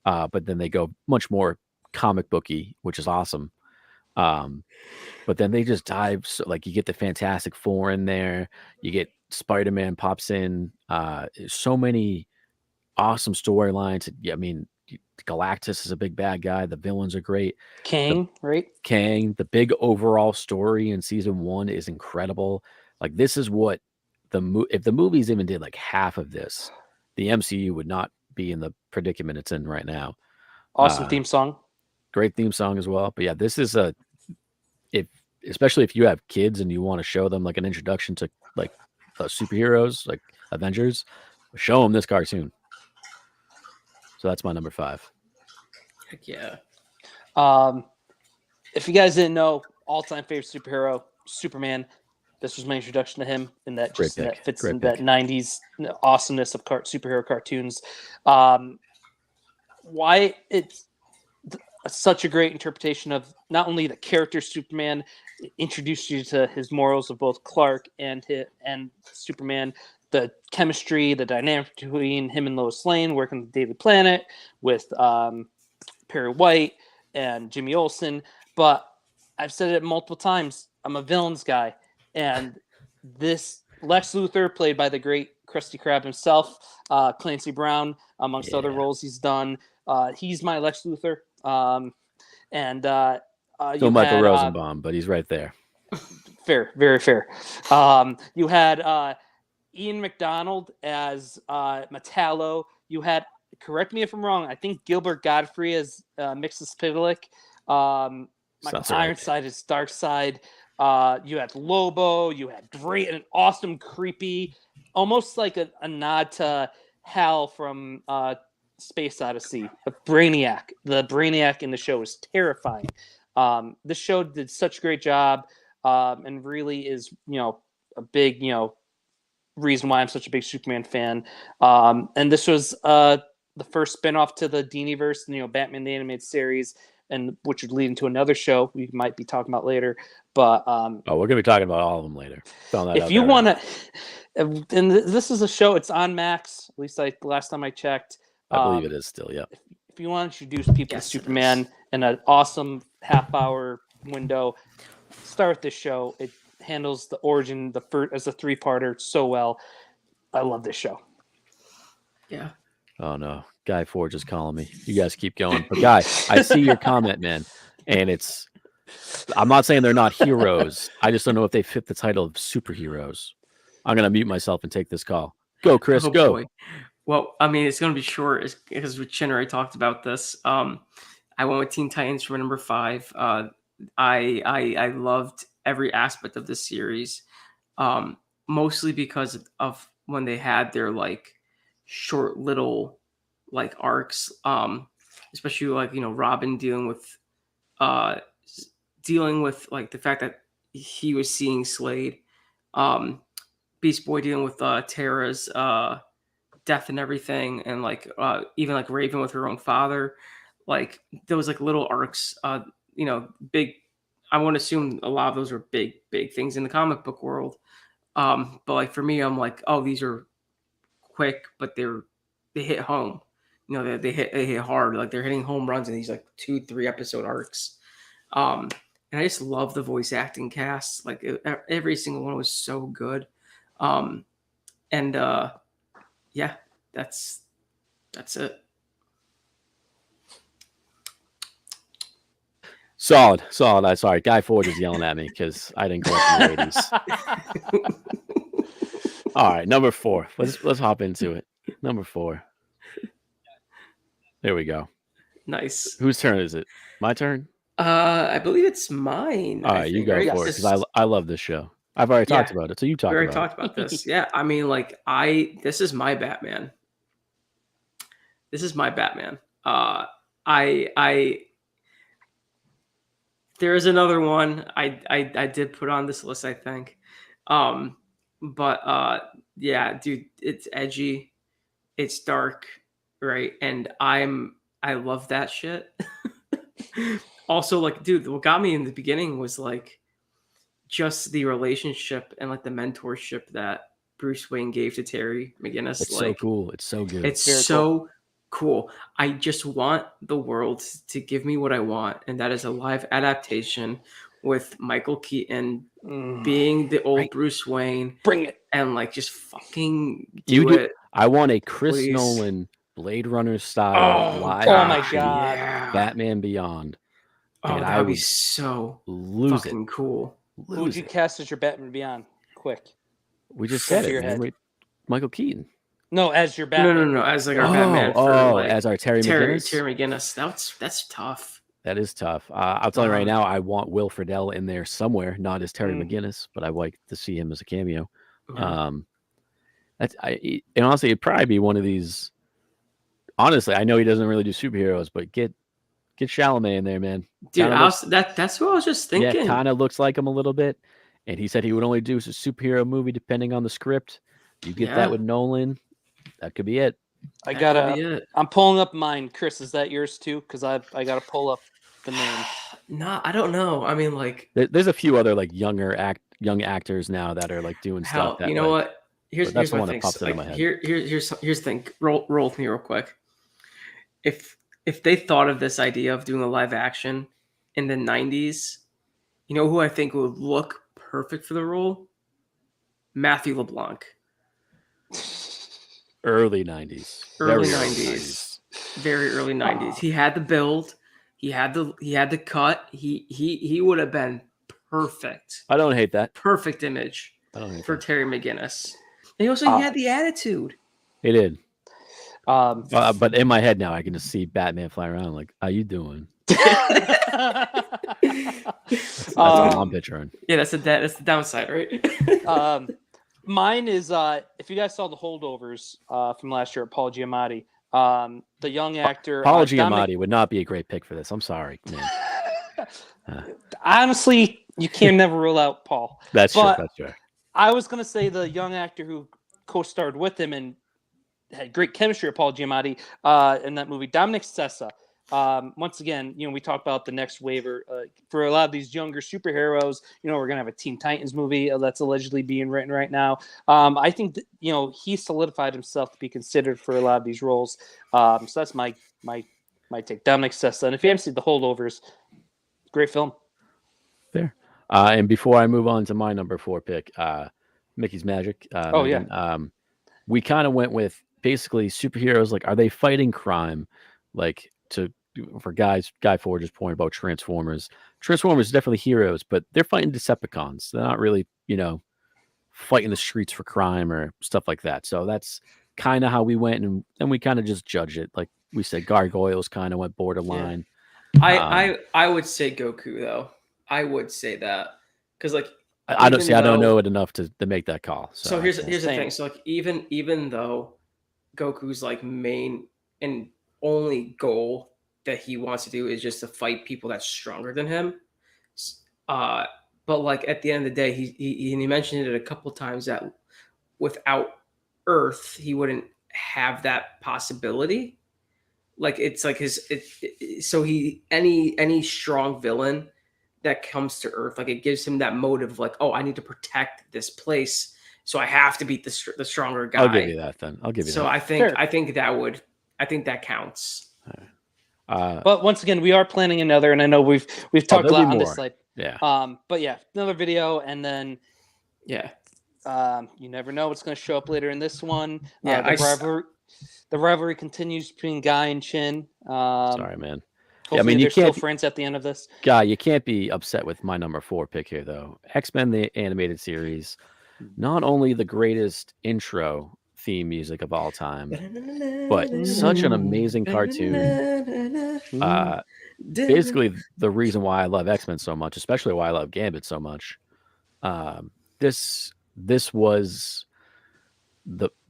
But then they go much more comic booky, which is awesome. But then they just dive, so, like, you get the Fantastic Four in there, you get Spider-Man pops in. So many awesome storylines. I mean, Galactus is a big bad guy. The villains are great. Kang, right? Kang, the big overall story in season 1 is incredible. Like, this is what if the movies even did like half of this, the MCU would not be in the predicament it's in right now. Awesome theme song. Great theme song as well. But yeah, this is especially if you have kids and you want to show them like an introduction to like superheroes, like Avengers, show them this cartoon. So that's my number 5. Heck yeah. If you guys didn't know, all-time favorite superhero, Superman. This was my introduction to him, and that just that fits in that 90s awesomeness of superhero cartoons. Why it's such a great interpretation of not only the character Superman, introduced you to his morals of both Clark and Superman, the chemistry, the dynamic between him and Lois Lane, working with Daily Planet, with Perry White and Jimmy Olsen. But I've said it multiple times, I'm a villains guy. And this Lex Luthor, played by the great Krusty Krab himself, Clancy Brown, amongst other roles he's done, he's my Lex Luthor. Still Michael Rosenbaum, but he's right there. Fair, very fair. You had Ian McDonald as Metallo. You had, correct me if I'm wrong, I think Gilbert Godfrey as Mixus Pidlick. Michael Ironside as Darkseid. You had Lobo. You had great and awesome, creepy, almost like a nod to Hal from Space Odyssey. Brainiac. The Brainiac in the show is terrifying. This show did such a great job, and really is, a big, reason why I'm such a big Superman fan. And this was the first spinoff to the Diniverse, Batman the Animated Series, and which would lead into another show we might be talking about later. But we're gonna be talking about all of them later. If you want to, and this is a show, it's on Max. At least the last time I checked. I believe it is still. Yeah. If you want to introduce people to Superman in an awesome half-hour window, start this show. It handles the origin, as a 3-parter so well. I love this show. Yeah. Oh no, Guy Forge is calling me. You guys keep going. But Guy, I see your comment, man, and I'm not saying they're not heroes. I just don't know if they fit the title of superheroes. I'm gonna mute myself and take this call. Go, Chris. Go. Boy. Well, I mean, it's gonna be short because Chin already talked about this. I went with Teen Titans for number 5. I loved every aspect of this series, mostly because of when they had their like short little like arcs, especially like Robin dealing with like the fact that he was seeing Slade, Beast Boy dealing with Tara's death and everything, and like even like Raven with her own father. Like those like little arcs, big. I want to assume a lot of those are big things in the comic book world. But like for me, I'm like, oh, these are quick, but they hit home. They hit hard. Like they're hitting home runs in these like 2-3 episode arcs. And I just love the voice acting cast. Like every single one was so good. Yeah, that's it. Solid. I'm sorry. Guy Forge is yelling at me because I didn't go up in the 80s. All right, number 4. Let's hop into it. Number 4. There we go. Nice. Whose turn is it? My turn? I believe it's mine. All right, you go for it because I love this show. I've already talked about it, so you talk about it. We already talked about this. Yeah, I mean, like this is my Batman. This is my Batman. I there is another one I did put on this list, I think. But yeah, dude, it's edgy, it's dark, right? And I love that shit. Also, like, dude, what got me in the beginning was like just the relationship and like the mentorship that Bruce Wayne gave to Terry McGinnis. It's like, so cool. It's so good. It's very so cool. I just want the world to give me what I want, and that is a live adaptation with Michael Keaton being the old Bruce Wayne. Bring it. And like just fucking do it. I want a Chris Nolan Blade Runner style live action Batman Beyond. And that would be so fucking cool. Who would you cast as your Batman Beyond? Quick. We just said it. Michael Keaton. No, as your Batman. No. As like our Batman. Like as our Terry McGinnis. Terry McGinnis. That's tough. That is tough. I'll tell you right now, I want Will Friedle in there somewhere, not as Terry McGinnis, but I'd like to see him as a cameo. And honestly, it'd probably be one of these. Honestly, I know he doesn't really do superheroes, but get Chalamet in there, man. Dude, that's what I was just thinking. Yeah, kind of looks like him a little bit. And he said he would only do a superhero movie depending on the script. You get that with Nolan, that could be it. I'm pulling up mine. Chris, is that yours too? Because I got to pull up the name. No, I don't know. I mean, like, there's a few other like young actors now that are like doing stuff. You know what? Here's the one that pops into my head. Here's the thing. Roll with me real quick. If they thought of this idea of doing a live action in the 90s, you know who I think would look perfect for the role? Matthew LeBlanc. Early 90s. Early 90s. Very early 90s. He had the build. He had the cut. He would have been perfect. I don't hate that. Perfect image for Terry McGinnis. And he also had the attitude. He did. But in my head now, I can just see Batman flying around like, "How you doing?" That's what I'm picturing. Yeah, that's the downside, right? Mine is if you guys saw the Holdovers from last year at Paul Giamatti, the young actor Paul Giamatti would not be a great pick for this. I'm sorry, man. Honestly, you can never rule out Paul. That's true. I was gonna say the young actor who co-starred with him and had great chemistry with Paul Giamatti in that movie, Dominic Sessa. Once again, we talk about the next waiver for a lot of these younger superheroes. We're gonna have a Teen Titans movie that's allegedly being written right now. I think that, he solidified himself to be considered for a lot of these roles. So that's my take. Dominic Sessa. And if you haven't seen The Holdovers, great film. Fair. And before I move on to my number 4 pick, Mickey's Magic. We kind of went with basically superheroes. Like, are they fighting crime? Like, for Guy Forge's point about Transformers. Transformers are definitely heroes, but they're fighting Decepticons. They're not really, fighting the streets for crime or stuff like that. So that's kind of how we went, and then we kind of just judge it. Like we said, Gargoyles kind of went borderline. Yeah. I would say Goku though. I would say that because like I don't know it enough to make that call. So here's the thing. So like even though Goku's like main and only goal that he wants to do is just to fight people that's stronger than him. But like at the end of the day, he mentioned it a couple times that without Earth, he wouldn't have that possibility. Like it's like any strong villain that comes to Earth, like it gives him that motive, like, oh, I need to protect this place, so I have to beat the stronger guy. I'll give you that then. I'll give you that. So I think that counts. But once again, we are planning another, and I know we've talked a lot on this side. Yeah. But yeah, another video, and then you never know what's going to show up later in this one. Yeah, the rivalry continues between Guy and Chin. Sorry, man. I mean, they're still friends at the end of this. Guy, you can't be upset with my number 4 pick here, though. X-Men the animated series, not only the greatest intro theme music of all time, but such an amazing cartoon. Basically, the reason why I love X-Men so much, especially why I love Gambit so much, this was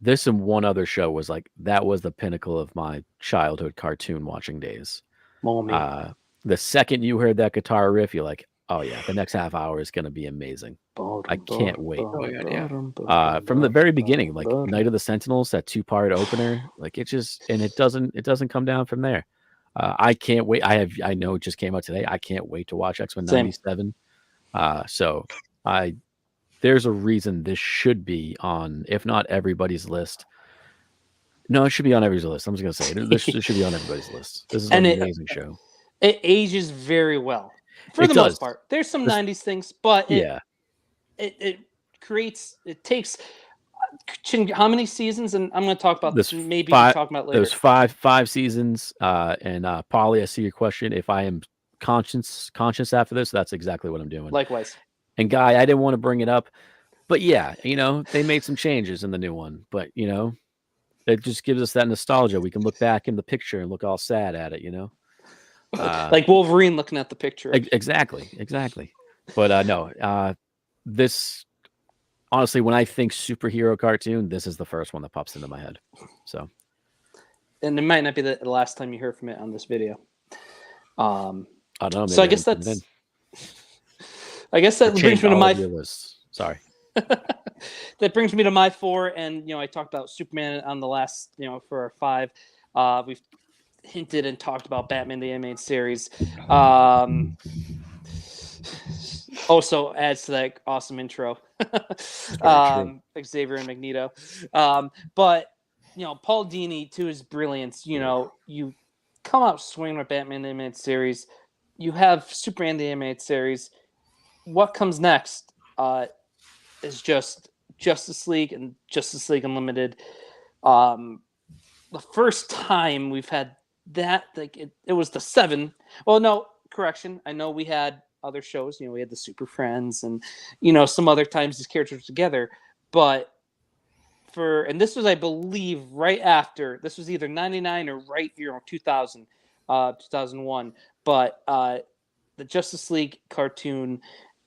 this and one other show was like that was the pinnacle of my childhood cartoon watching days. The second you heard that guitar riff, you're like, oh yeah, the next half hour is gonna be amazing. I can't wait. From the very beginning, like Night of the Sentinels, that 2-part opener, like it doesn't come down from there. I can't wait. I know it just came out today. I can't wait to watch X-Men 97. So there's a reason this should be on, if not everybody's list. No, it should be on everybody's list. I'm just gonna say it. This should be on everybody's list. This is an amazing show. It ages very well for the most part. There's some 90s things, but it takes how many seasons? And I'm going to talk about this. Maybe we'll talk about later. There's five seasons. And Polly, I see your question. If I am conscious after this, that's exactly what I'm doing. Likewise. And Guy, I didn't want to bring it up, but yeah, they made some changes in the new one, but it just gives us that nostalgia. We can look back in the picture and look all sad at it, like Wolverine looking at the picture. Exactly. But no, this honestly, when I think superhero cartoon, this is the first one that pops into my head. So, and it might not be the last time you hear from it on this video. I don't know. So I guess that brings me to my list. Sorry. That brings me to my 4, and I talked about Superman on the last, for our 5. We've hinted and talked about Batman the Animated Series. Also adds to that awesome intro. Xavier and Magneto. But Paul Dini, to his brilliance, you come out swinging with Batman the Animated Series. You have Superman the Animated Series. What comes next is just Justice League and Justice League Unlimited. The first time we've had that, like it was the 7. Well, no, correction. I know we had other shows. We had the Super Friends and some other times these characters were together. But and this was, I believe, right after. This was either 99 or right 2000, 2001. But the Justice League cartoon.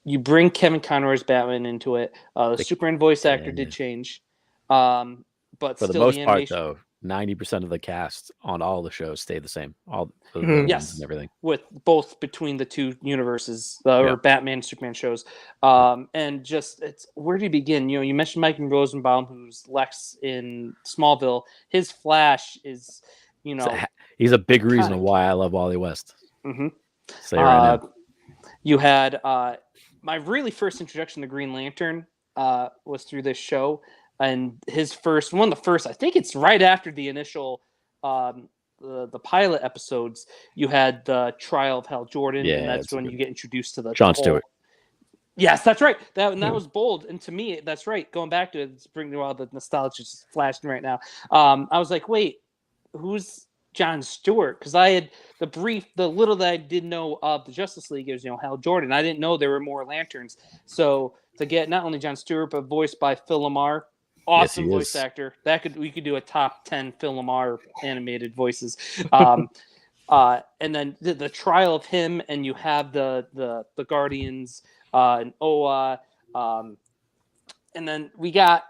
You bring Kevin Conroy's Batman into it. The Superman voice actor did change, but for the most part, though, 90% of the cast on all the shows stayed the same. All the villains and everything, with both between the two universes or Batman and Superman shows. And just where do you begin? You mentioned Mike Rosenbaum, who's Lex in Smallville. His Flash is, he's a big reason why I love Wally West. Mm-hmm. Say right now. You had my really first introduction to Green Lantern was through this show, and one of the first, I think it's right after the initial the pilot episodes. You had the Trial of Hal Jordan, and that's when you get introduced to the Jon Stewart. Yes, that's right. That was bold, and to me, that's right. Going back to it, it's bringing all the nostalgia just flashing right now. I was like, wait, who's Jon Stewart? Because I had the little that I did know of the Justice League is Hal Jordan. I didn't know there were more Lanterns. So to get not only Jon Stewart but voiced by Phil Lamar, awesome voice actor. We could do a top 10 Phil Lamar animated voices. And then the trial of him, and you have the Guardians and Oa, and then we got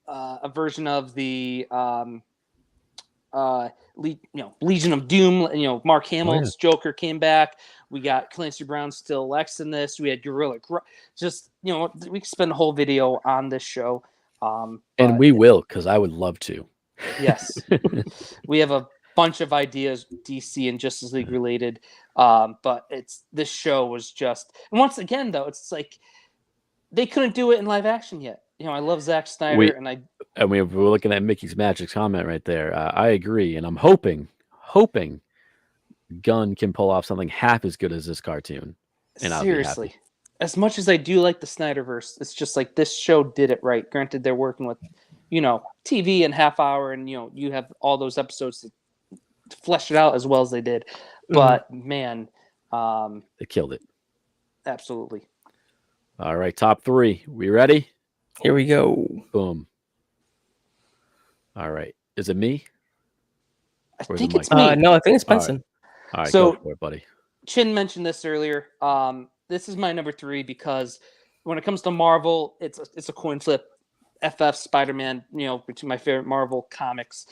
a version of the Legion of Doom. Mark Hamill's Joker came back. We got Clancy Brown still Lex in this. We had Gorilla. Just we could spend a whole video on this show. And we will, because I would love to. Yes, we have a bunch of ideas, DC and Justice League related. But this show was just, and once again though, it's like they couldn't do it in live action yet. I love Zack Snyder, and we're looking at Mickey's Magic's comment right there. I agree, and I'm hoping Gunn can pull off something half as good as this cartoon. And seriously, as much as I do like the Snyderverse, it's just like this show did it right. Granted, they're working with, TV and half hour, and you have all those episodes to flesh it out as well as they did. But man, they killed it. Absolutely. All right, top 3. We ready? Here we go. Boom. All right. Is it me? I think it's me. No, I think it's Benson. All right, so, go for it, buddy. Chin mentioned this earlier. This is my number 3 because when it comes to Marvel, it's a coin flip. FF Spider-Man, which is my favorite Marvel comics.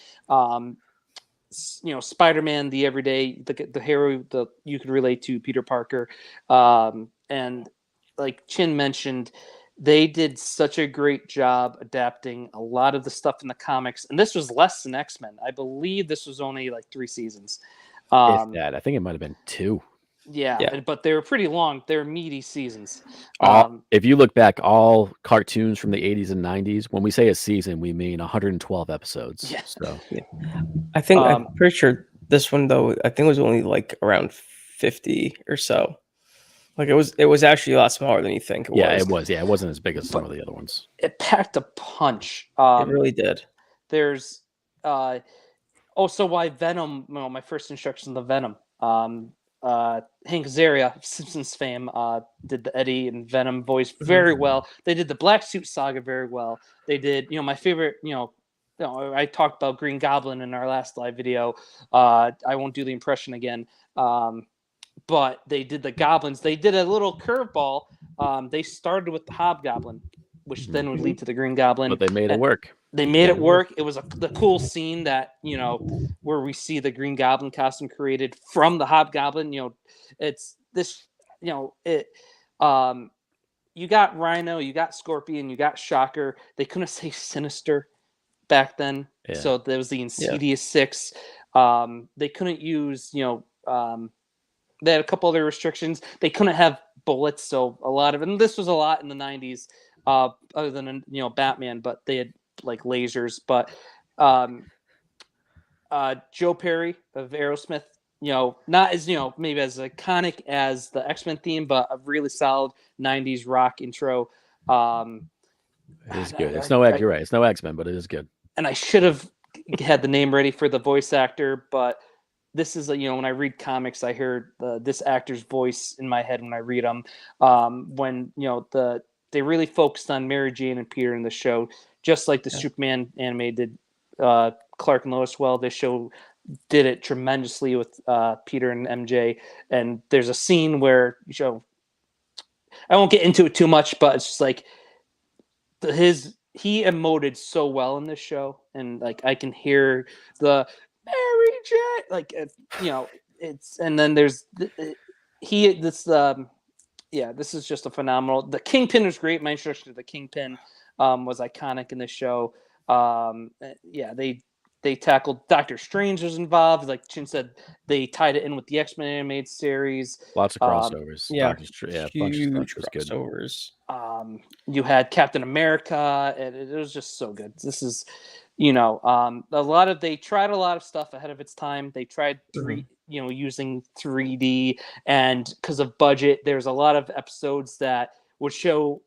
Spider-Man, the everyday, the hero that you could relate to, Peter Parker. And like Chin mentioned, they did such a great job adapting a lot of the stuff in the comics. And this was less than X-Men. I believe this was only like 3 seasons. If that, I think it might have been 2. Yeah, but they were pretty long. They're meaty seasons. If you look back, all cartoons from the 80s and 90s, when we say a season, we mean 112 episodes. Yeah. So I think I'm pretty sure this one though. I think it was only like around 50 or so. Like it was actually a lot smaller than you think. It was. Yeah, it wasn't as big as some of the other ones. It packed a punch. It really did. There's also why Venom. Well, my first introduction to Venom. Hank Azaria, Simpsons fame, did the Eddie and Venom voice very well. They did the Black Suit Saga very well. They did, my favorite, I talked about Green Goblin in our last live video. I won't do the impression again. But they did the Goblins. They did a little curveball. They started with the Hobgoblin, which then would lead to the Green Goblin. But they made it work. They made it work. It was the cool scene that, where we see the Green Goblin costume created from the Hobgoblin. It's this, you got Rhino, you got Scorpion, you got Shocker. They couldn't say Sinister back then. Yeah. So there was the Insidious 6. They couldn't use, they had a couple other restrictions. They couldn't have bullets. So a lot of, and this was a lot in the 90s, other than, Batman, but they had like lasers. But Joe Perry of Aerosmith, not as, maybe as iconic as the X-Men theme, but a really solid 90s rock intro. It is good. You're right. It's no X-Men, but it is good. And I should have had the name ready for the voice actor, but this is, when I read comics, I hear this actor's voice in my head when I read them. When, they really focused on Mary Jane and Peter in the show, just like the Superman anime did Clark and Lois well. This show did it tremendously with Peter and MJ. And there's a scene where, I won't get into it too much, but it's just like he emoted so well in this show. And like, I can hear the Mary Jane, like, it's, and then there's this is just a phenomenal. The Kingpin was great. My introduction to the Kingpin was iconic in this show. They tackled Doctor Strange was involved. Like Chin said, they tied it in with the X-Men animated series. Lots of crossovers. Huge crossovers. You had Captain America, and it was just so good. This is, they tried a lot of stuff ahead of its time. They tried using 3D, and because of budget, there's a lot of episodes that would show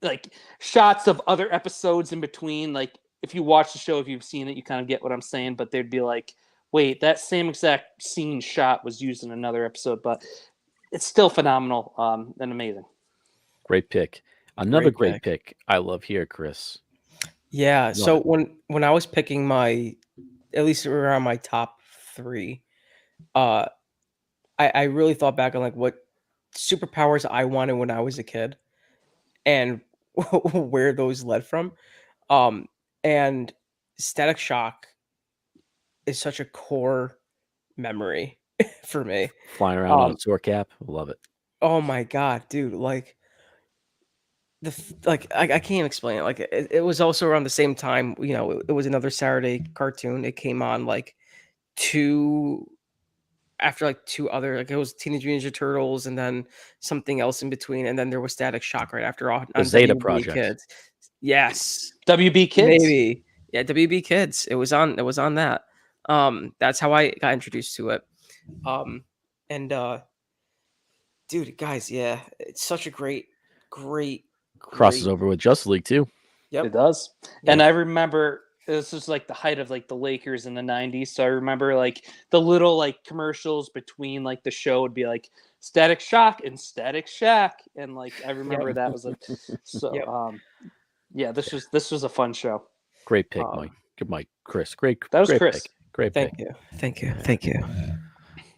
like shots of other episodes in between. Like if you watch the show, if you've seen it, you kind of get what I'm saying, but they'd be like, wait, that same exact scene shot was used in another episode, but it's still phenomenal and amazing. Great pick. Another great pick I love here, Chris. Yeah. So when I was picking at least around my top 3, I really thought back on like what superpowers I wanted when I was a kid and where those led from. And Static Shock is such a core memory for me. Flying around on a sword cap. Love it. Oh my God, dude. Like I can't explain it. Like it was also around the same time, it was another Saturday cartoon. It came on like after like 2 other, like it was Teenage Mutant Ninja Turtles and then something else in between, and then there was Static Shock right after on the Zeta WB Project. Kids. Yes, WB Kids. Maybe, yeah, WB Kids. It was on that. That's how I got introduced to it. Dude, guys, yeah, it's such a great crosses over with Justice League too. Yep, it does. Yeah. And I remember. This was like the height of like the Lakers in the 90s. So I remember like the little like commercials between like the show would be like Static Shock and Static Shack. And like, I remember that was this was a fun show. Great pick, Mike. Good Mike, Chris. Great. That was great Chris. Pick. Great pick. Thank you.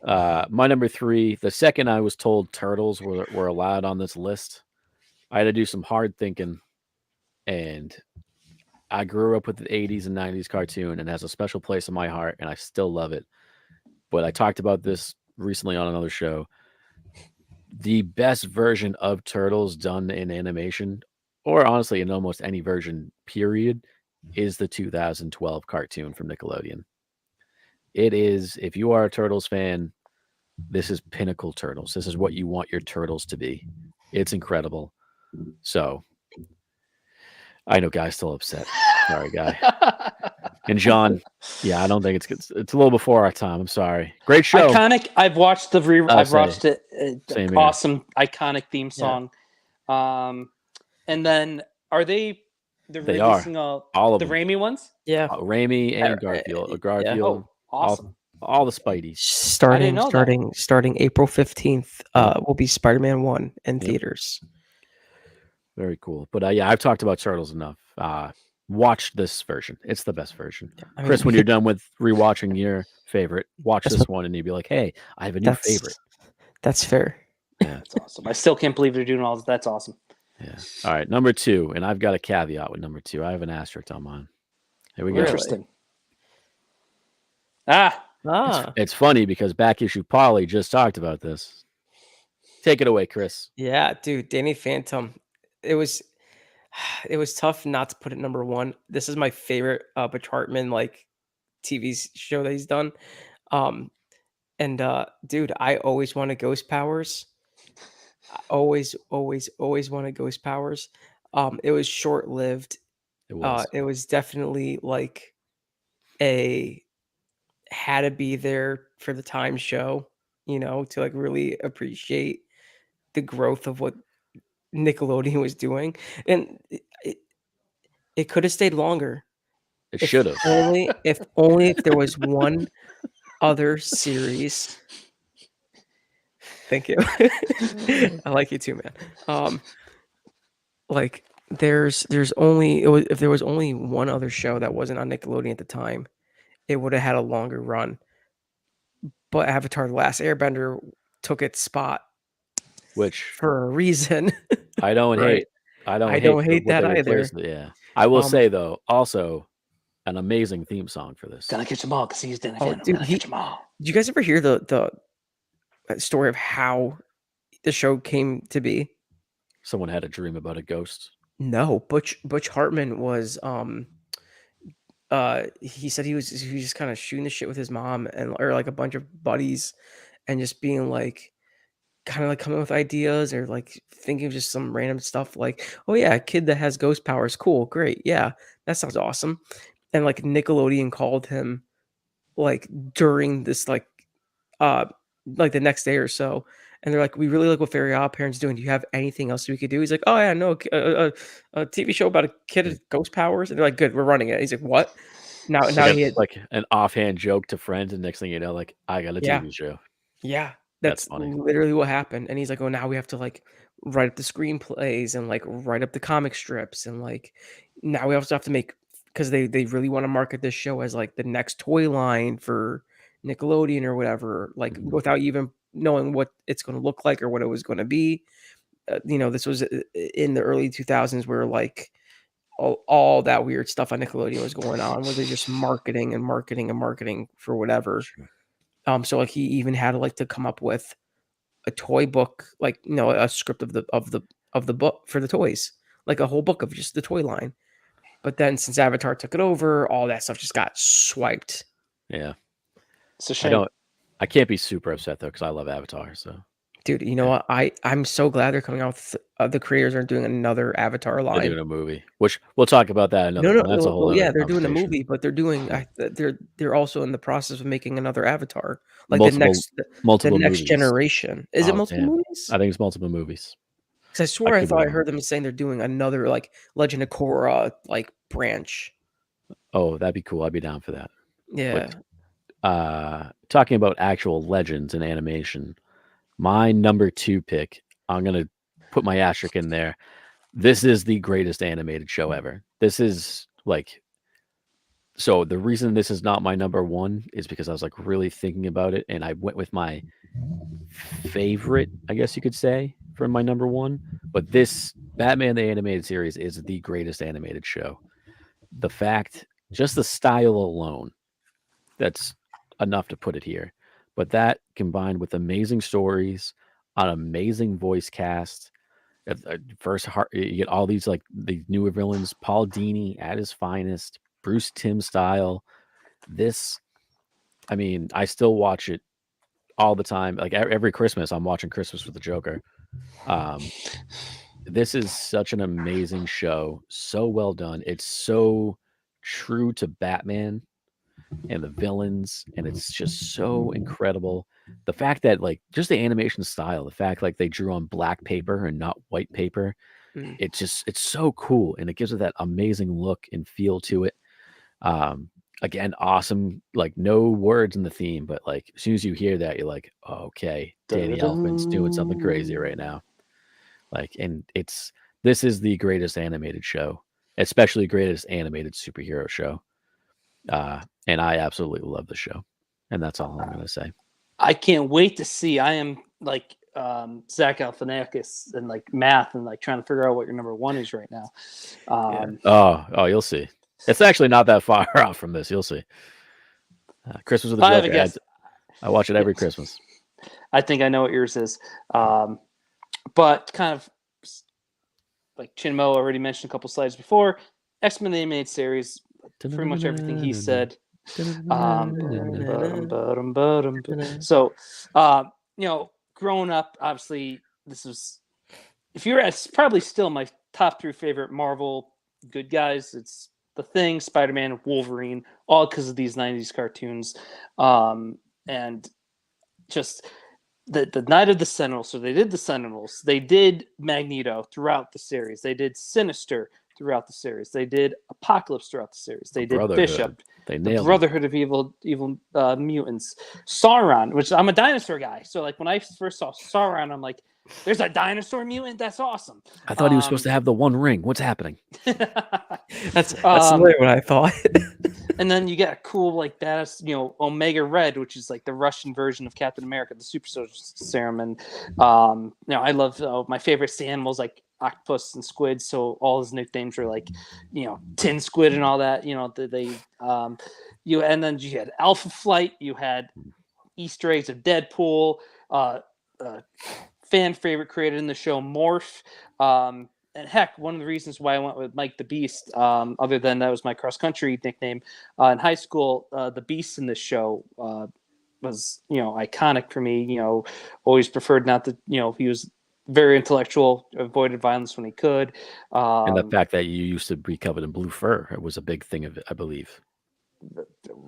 My number 3, the second I was told Turtles were allowed on this list, I had to do some hard thinking. And I grew up with the 80s and 90s cartoon and has a special place in my heart, and I still love it. But I talked about this recently on another show. The best version of Turtles done in animation, or honestly in almost any version, period, is the 2012 cartoon from Nickelodeon. It is, if you are a Turtles fan, this is pinnacle Turtles. This is what you want your Turtles to be. It's incredible. So, I know Guy's still upset. Sorry, Guy. And John, yeah, I don't think it's a little before our time. I'm sorry. Great show. Iconic. I've watched I've watched it. Awesome, iconic theme song. Yeah. And then they're releasing all of the Raimi ones? Yeah, Raimi and Garfield. Garfield. Yeah. Oh, awesome. All the Spideys. Starting April 15th, will be Spider-Man 1 in theaters. Very cool. But yeah, I've talked about Turtles enough. Watch this version. It's the best version. I mean, Chris, when you're done with rewatching your favorite, watch this one and you'll be like, hey, I have a new favorite. That's fair. Yeah. That's awesome. I still can't believe they're doing all this. That's awesome. Yeah. All right. Number 2. And I've got a caveat with number 2. I have an asterisk on mine. Here we go. Interesting. It's funny because Back Issue Polly just talked about this. Take it away, Chris. Yeah, dude. Danny Phantom. It was tough not to put it number 1. This is my favorite Butch Hartman TV show that he's done. Dude, I always wanted ghost powers. I always wanted ghost powers. It was short-lived. It was definitely a had to be there for the time show, to really appreciate the growth of what Nickelodeon was doing, and it could have stayed longer. It should have. If only if there was one other series. Thank you. I like you too, man. If there was only one other show that wasn't on Nickelodeon at the time, it would have had a longer run. But Avatar: The Last Airbender took its spot, which for a reason. I don't hate. I don't hate that either. Yeah, I will say though, also an amazing theme song for this. Gotta catch them all because he's Danny Phantom. Gotta catch them all. Did you guys ever hear the story of how the show came to be? Someone had a dream about a ghost. No, Butch Hartman was he said he was just kind of shooting the shit with his mom or a bunch of buddies and just being kind of coming with ideas or thinking of just some random stuff oh yeah, a kid that has ghost powers, cool, great, yeah, that sounds awesome. And Nickelodeon called him during this the next day or so, and they're we really like what Fairy Godparents doing. Do you have anything else we could do? He's like, oh yeah, no, a TV show about a kid with ghost powers. And they're good, we're running it. He's like, what? Now he had an offhand joke to friends, and next thing you know, I got a TV show. Yeah, that's funny. Literally what happened. And he's like, oh, now we have to write up the screenplays and write up the comic strips, and now we also have to make, because they really want to market this show as the next toy line for Nickelodeon or whatever, without even knowing what it's going to look like or what it was going to be. This was in the early 2000s where all that weird stuff on Nickelodeon was going on, where they're just marketing for whatever. So he even had to come up with a toy book, a script of the book for the toys, a whole book of just the toy line. But then since Avatar took it over, all that stuff just got swiped. Yeah. It's a shame. I can't be super upset though, because I love Avatar. So, dude, you know what? I'm so glad they're coming out with the creators are doing another Avatar line. They're doing a movie, which we'll talk about that. No, that's a whole. Yeah, they're doing a movie, but they're doing. They're also in the process of making another Avatar, multiple the next movies. Generation. Is it multiple movies? I think it's multiple movies. Because I swear I thought I heard them saying they're doing another Legend of Korra branch. Oh, that'd be cool. I'd be down for that. Yeah. But, talking about actual legends in animation, my number 2 pick, I'm gonna put my asterisk in there. This is the greatest animated show ever. This is so the reason this is not my number 1 is because I was really thinking about it, and I went with my favorite, I guess you could say, for my number 1. But this Batman the Animated Series is the greatest animated show. the fact, just the style alone, that's enough to put it here. But that combined with amazing stories, an amazing voice cast, you get all these like the newer villains, Paul Dini at his finest, Bruce Timm style. This, I mean, I still watch it all the time. Like every Christmas, I'm watching Christmas with the Joker. This is such an amazing show. So well done. It's so true to Batman and the villains, and it's just so incredible. The fact that like just the animation style, the fact like they drew on black paper and not white paper, it's so cool, and it gives it that amazing look and feel to it. Again, awesome, like no words in the theme, but like as soon as you hear that, you're like, oh, okay, Danny Elfman's doing something crazy right now. Like, and this is the greatest animated show, especially greatest animated superhero show. And I absolutely love the show. And that's all I'm going to say. I can't wait to see. I am like Zach Galifianakis and like math and like trying to figure out what your number one is right now. Oh, you'll see. It's actually not that far off from this. You'll see. Christmas with the Joker. I watch it every Christmas. I think I know what yours is. But kind of like Chinmo already mentioned a couple slides before, X-Men the Animated Series, pretty much everything he said. So, growing up, obviously, this was, if you're at, probably still my top 3 favorite Marvel good guys. It's The Thing, Spider-Man, Wolverine, all because of these 90s cartoons. And just the Night of the Sentinels. So they did the Sentinels. They did Magneto throughout the series. They did Sinister throughout the series. They did Apocalypse throughout the series. They did Bishop. They nailed the Brotherhood of Evil Mutants. Sauron, which I'm a dinosaur guy. So like when I first saw Sauron, I'm like, there's a dinosaur mutant? That's awesome. I thought he was supposed to have the one ring. What's happening? That's literally what I thought. And then you get a cool, like, badass, Omega Red, which is like the Russian version of Captain America, the Super Soldier Serum. And, I love my favorite sea animals like octopus and squid. So all his nicknames are like, tin squid and all that. And then you had Alpha Flight. You had Easter eggs of Deadpool. Fan favorite created in the show, Morph. And heck, one of the reasons why I went with Mike the Beast, other than that was my cross country nickname in high school, the Beast in this show was iconic for me. Always preferred not to. He was very intellectual, avoided violence when he could. And the fact that you used to be covered in blue fur, it was a big thing of it, I believe.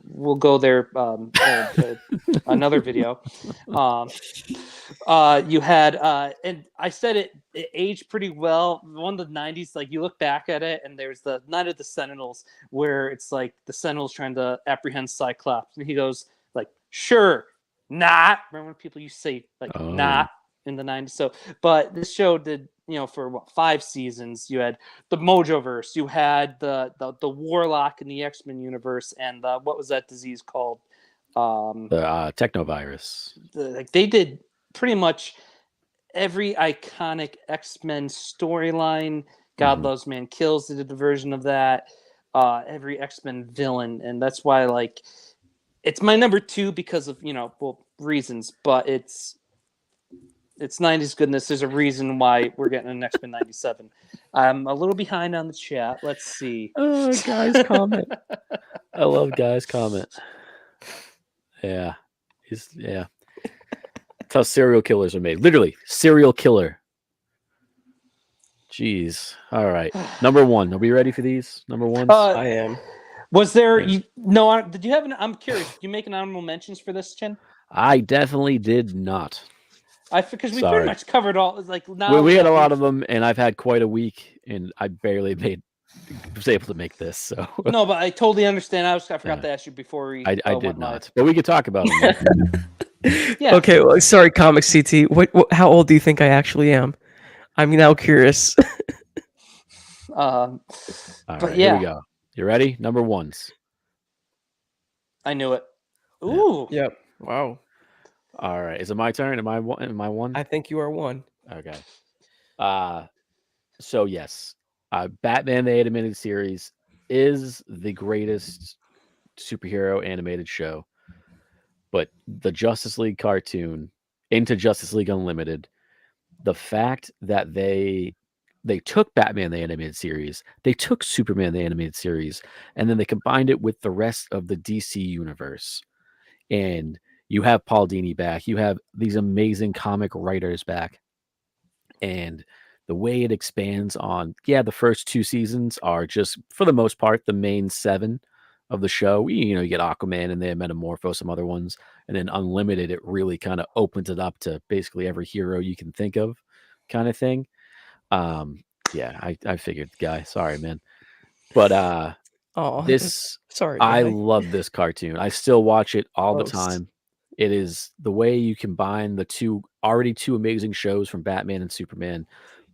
We'll go there another video. You had and I said it aged pretty well. One of the 90s, like you look back at it and there's the Night of the Sentinels where it's like the Sentinels trying to apprehend Cyclops and he goes like, sure, not. Remember when people used to say like not in the 90s? So but this show did for 5 seasons. You had the Mojoverse, you had the Warlock in the X-Men universe, and what was that disease called? The Technovirus. They did pretty much every iconic X-Men storyline. God Loves Man Kills. They did the version of that. Every X-Men villain, and that's why it's my number 2 because of reasons, but it's 90s goodness. There's a reason why we're getting an X-Men 97. I'm a little behind on the chat. Let's see. Oh, guys, comment. I love guys' comment. Yeah. That's how serial killers are made. Literally, serial killer. Jeez. All right. Number 1. Are we ready for these? Number 1? I am. Was there... did you have I'm curious. Did you make an honorable mentions for this, Chin? I definitely did not. Because we pretty much covered all. Now we had a lot of them, and I've had quite a week, and I barely was able to make this. So no, but I totally understand. I forgot to ask you before. I did not, live. But we could talk about them. Yeah. Okay. Well, sorry, Comic CT. How old do you think I actually am? I'm now curious. All right, here we go. You ready? Number 1s. I knew it. Ooh. Yep. Wow. All right. Is it my turn? Am I 1? I think you are 1. Okay. So yes, Batman the Animated Series is the greatest superhero animated show, but the Justice League cartoon into Justice League Unlimited, the fact that they took Batman the animated series, they took Superman the animated series, and then they combined it with the rest of the DC universe. And you have Paul Dini back, you have these amazing comic writers back, and the way it expands on, the first 2 seasons are just, for the most part, the main 7 of the show. You get Aquaman and they Metamorpho, some other ones, and then Unlimited, it really kind of opens it up to basically every hero you can think of, kind of thing. I figured, guy. Sorry, man. But sorry, I love this cartoon. I still watch it all the time. It is the way you combine the two amazing shows from Batman and Superman,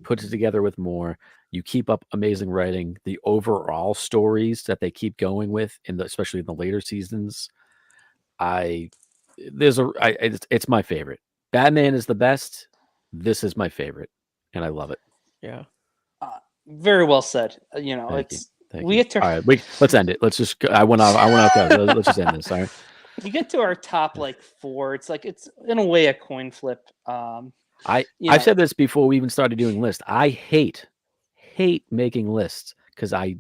put it together with more. You keep up amazing writing. The overall stories that they keep going with, especially in the later seasons, it's my favorite. Batman is the best. This is my favorite, and I love it. Yeah. Very well said. Thank you. All right, let's end it. Let's just. I went off. Let's just end this. All right. You get to our top 4. It's in a way a coin flip. I've said this before we even started doing lists. I hate making lists because I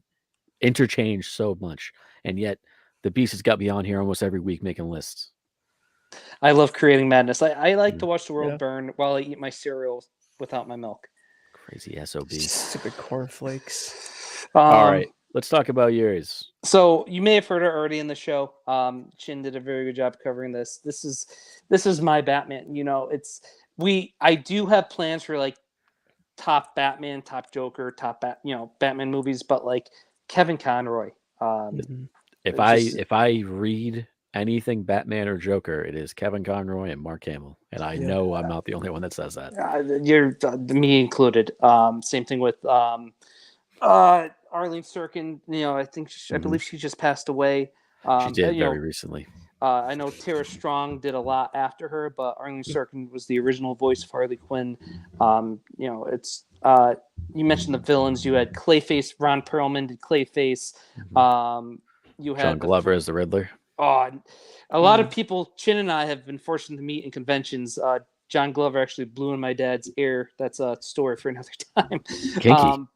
interchange so much, and yet the Beast has got me on here almost every week making lists. I love creating madness. I like to watch the world burn while I eat my cereal without my milk. Crazy SOB. Stupid cornflakes. All right, let's talk about yours. So you may have heard it already in the show. Chin did a very good job covering this. This is my Batman. I do have plans for top Batman, top Joker, top Batman movies, but Kevin Conroy. If I read anything Batman or Joker, it is Kevin Conroy and Mark Hamill, and I know I'm not the only one that says that. You're me included. Same thing with Arlene Sorkin. I believe she just passed away. She did very recently. I know Tara Strong did a lot after her, but Arlene Sorkin was the original voice of Harley Quinn. It's you mentioned the villains. You had Clayface. Ron Perlman did Clayface. You had John Glover as the Riddler. A lot of people, Chin and I, have been fortunate to meet in conventions. John Glover actually blew in my dad's ear. That's a story for another time. Kinky.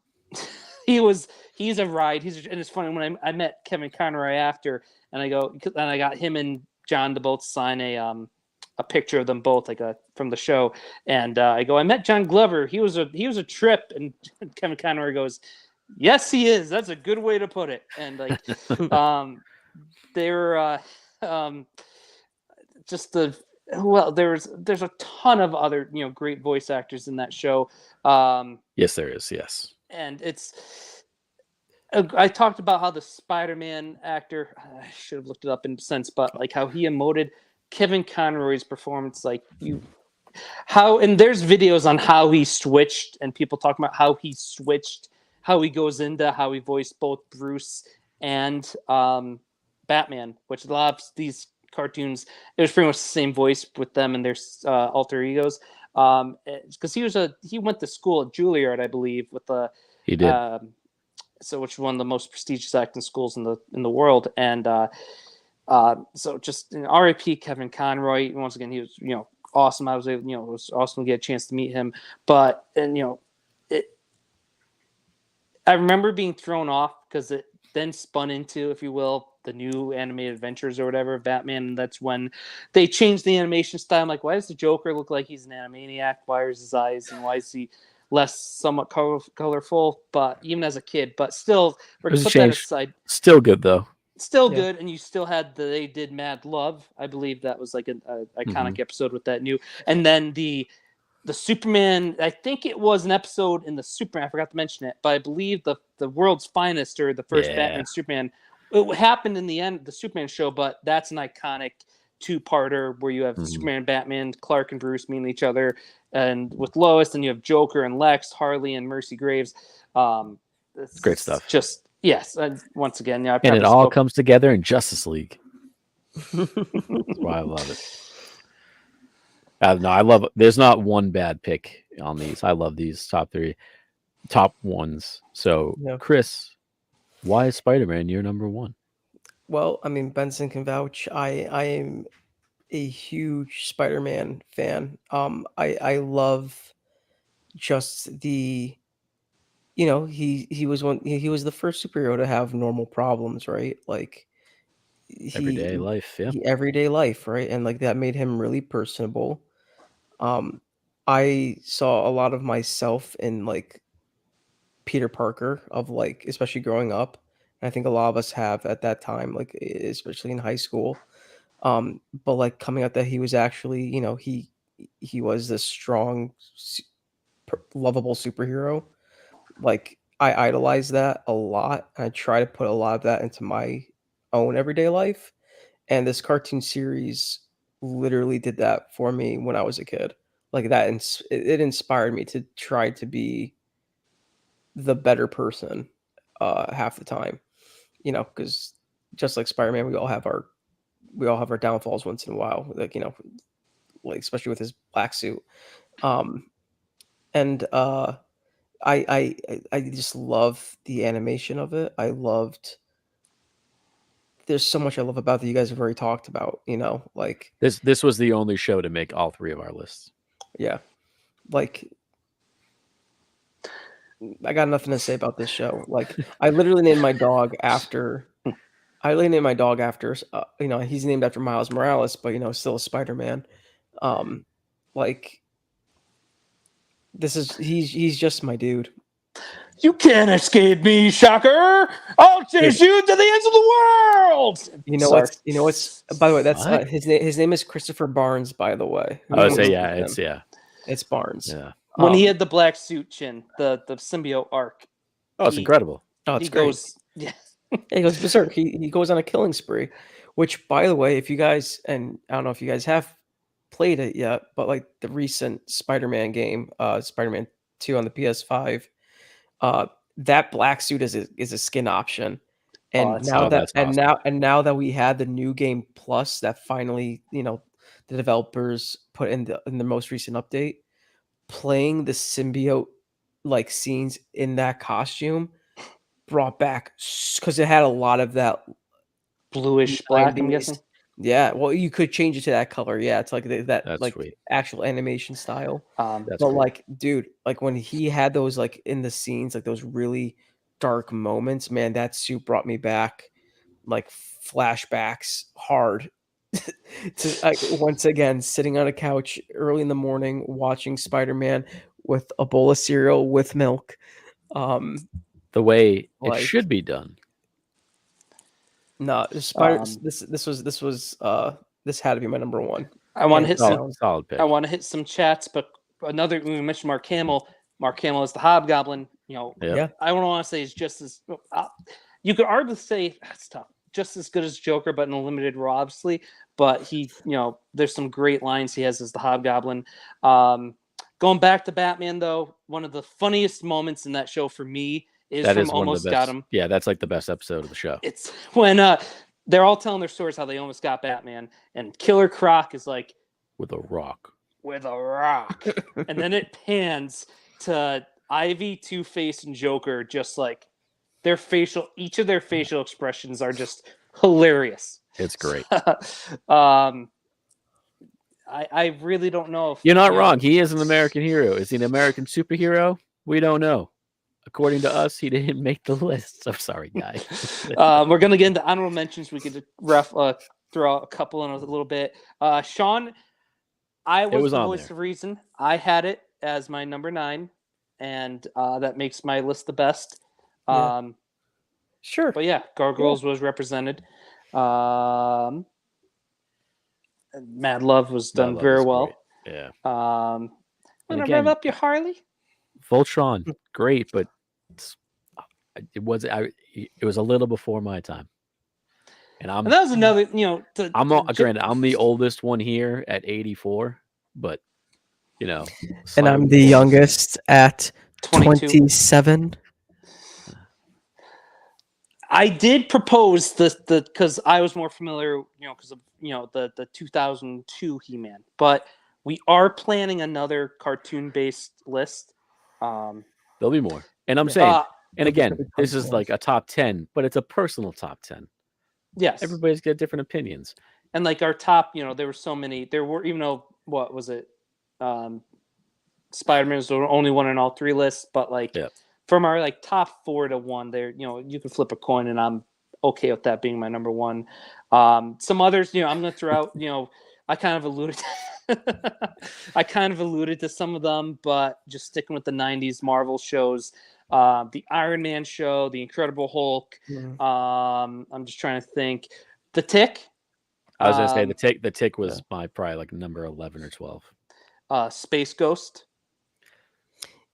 He's a ride. And it's funny when I met Kevin Conroy after, and I got him and John to both sign a picture of them both, from the show. And I met John Glover. He was a trip. And Kevin Conroy goes, "Yes, he is. That's a good way to put it." And they're there's a ton of other great voice actors in that show. Yes, there is. Yes. And I talked about how the Spider-Man actor, I should have looked it up in a sense, but how he emoted Kevin Conroy's performance, and there's videos on how he switched, and people talking about how he switched, how he goes into how he voiced both Bruce and Batman, which a lot of these cartoons, it was pretty much the same voice with them and their alter egos. Because he went to school at Juilliard, I believe, he did. Which is one of the most prestigious acting schools in the world, and so just R.I.P. Kevin Conroy. Once again, he was awesome. I was it was awesome to get a chance to meet him, but I remember being thrown off because it then spun into, if you will, the new animated adventures or whatever of Batman, and that's when they changed the animation style. I'm like, why does the Joker look like he's an Animaniac? Why are his eyes, and why is he somewhat colorful? But even as a kid, but still, we're gonna put that aside. Still good though. Still good, and you still had they did Mad Love. I believe that was an iconic episode with that new, and then the Superman. I think it was an episode in the Superman. I forgot to mention it, but I believe the World's Finest, or the first Batman Superman. It happened in the end of the Superman show, but that's an iconic 2-parter where you have Superman, Batman, Clark and Bruce meeting each other, and with Lois, and you have Joker and Lex, Harley and Mercy Graves. Great stuff. Just yes, once again, and it all comes together in Justice League. That's why I love it. No, I love it. There's not one bad pick on these. I love these top 3, top ones. So, Chris, Why is Spider-Man your number one? Well, I mean, Benson can vouch. I am a huge Spider-Man fan. I love just the, he was he was the first superhero to have normal problems, right? Like Everyday life, yeah. everyday life, right? And like that made him really personable. I saw a lot of myself in like Peter Parker of like, especially growing up. And I think a lot of us have at that time, like especially in high school. But like coming out that he was actually, he was this strong, lovable superhero. Like I idolize that a lot. And I try to put a lot of that into my own everyday life. And this cartoon series literally did that for me when I was a kid. Like that, it inspired me to try to be the better person half the time. Because just like Spider-Man, we all have our downfalls once in a while. Like like especially with his black suit. And I just love the animation of it. There's so much I love about that you guys have already talked about, like this was the only show to make all three of our lists. Yeah. Like I got nothing to say about this show. Like I literally named my dog after he's named after Miles Morales, but still a Spider-Man. Like he's just my dude. You can't escape me, Shocker! I'll chase you to the ends of the world. What's by the way, that's his name. His name is Christopher Barnes, by the way. I would say it's Barnes. Yeah. When he had the black suit chin, the symbiote arc. Oh, it's incredible. Oh, it's great. He goes berserk. He goes on a killing spree, which, by the way, if you guys, and I don't know if you guys have played it yet, but like the recent Spider-Man game, Spider-Man 2 on the PS5, that black suit is a skin option. And now that we had the new game plus that finally, the developers put in the most recent update, playing the symbiote like scenes in that costume brought back, because it had a lot of that bluish black, I'm guessing. Yeah, well, you could change it to that color. Yeah, it's like that's like sweet. Actual animation style. But cool. Like, dude, like when he had those like in the scenes, like those really dark moments, man, that suit brought me back, like flashbacks hard. To once again sitting on a couch early in the morning watching Spider-Man with a bowl of cereal with milk. The way it should be done. No, this had to be my number one. I want to hit some solid pick. I want to hit some chats, but another, we mentioned Mark Hamill. Mark Hamill is the Hobgoblin. Yeah. I don't want to say he's just as you could arguably say that's tough, just as good as Joker, but in a limited role, obviously. But he, there's some great lines he has as the Hobgoblin. Going back to Batman, though, one of the funniest moments in that show for me is from Almost Got Him. Yeah, that's like the best episode of the show. It's when they're all telling their stories how they almost got Batman, and Killer Croc is like, with a rock. And then it pans to Ivy, Two-Face, and Joker, just like each of their facial expressions are just hilarious. It's great. I really don't know if you're not wrong. He is an American hero. Is he an American superhero? We don't know. According to us, he didn't make the list. I'm sorry, guys. We're gonna get into honorable mentions. We could throw out a couple in a little bit. Sean, I was the voice of reason. I had it as my number 9, and that makes my list the best. Sure, but yeah, Gargoyles was represented. Mad Love was done very well. Great. Yeah. Want to rev up your Harley? Voltron, great, but it was a little before my time. And that was another, granted, I'm the oldest one here at 84, but and I'm the youngest at 27. I did propose the because I was more familiar, because of the 2002 He-Man, but we are planning another cartoon-based list. There'll be more, and I'm saying And again, this is like a top 10, but it's a personal top 10. Yes. Everybody's got different opinions. And like our top, there were so many. There were, even though, what was it? Spider-Man was the only one in all 3 lists, but like from our like top 4 to 1, there, you can flip a coin, and I'm okay with that being my number 1. Some others, I'm going to throw out, I kind of alluded to some of them, but just sticking with the 90s Marvel shows, the Iron Man show, the Incredible Hulk. I'm just trying to think. The Tick. I was going to say the Tick was my probably like number 11 or 12. Space Ghost.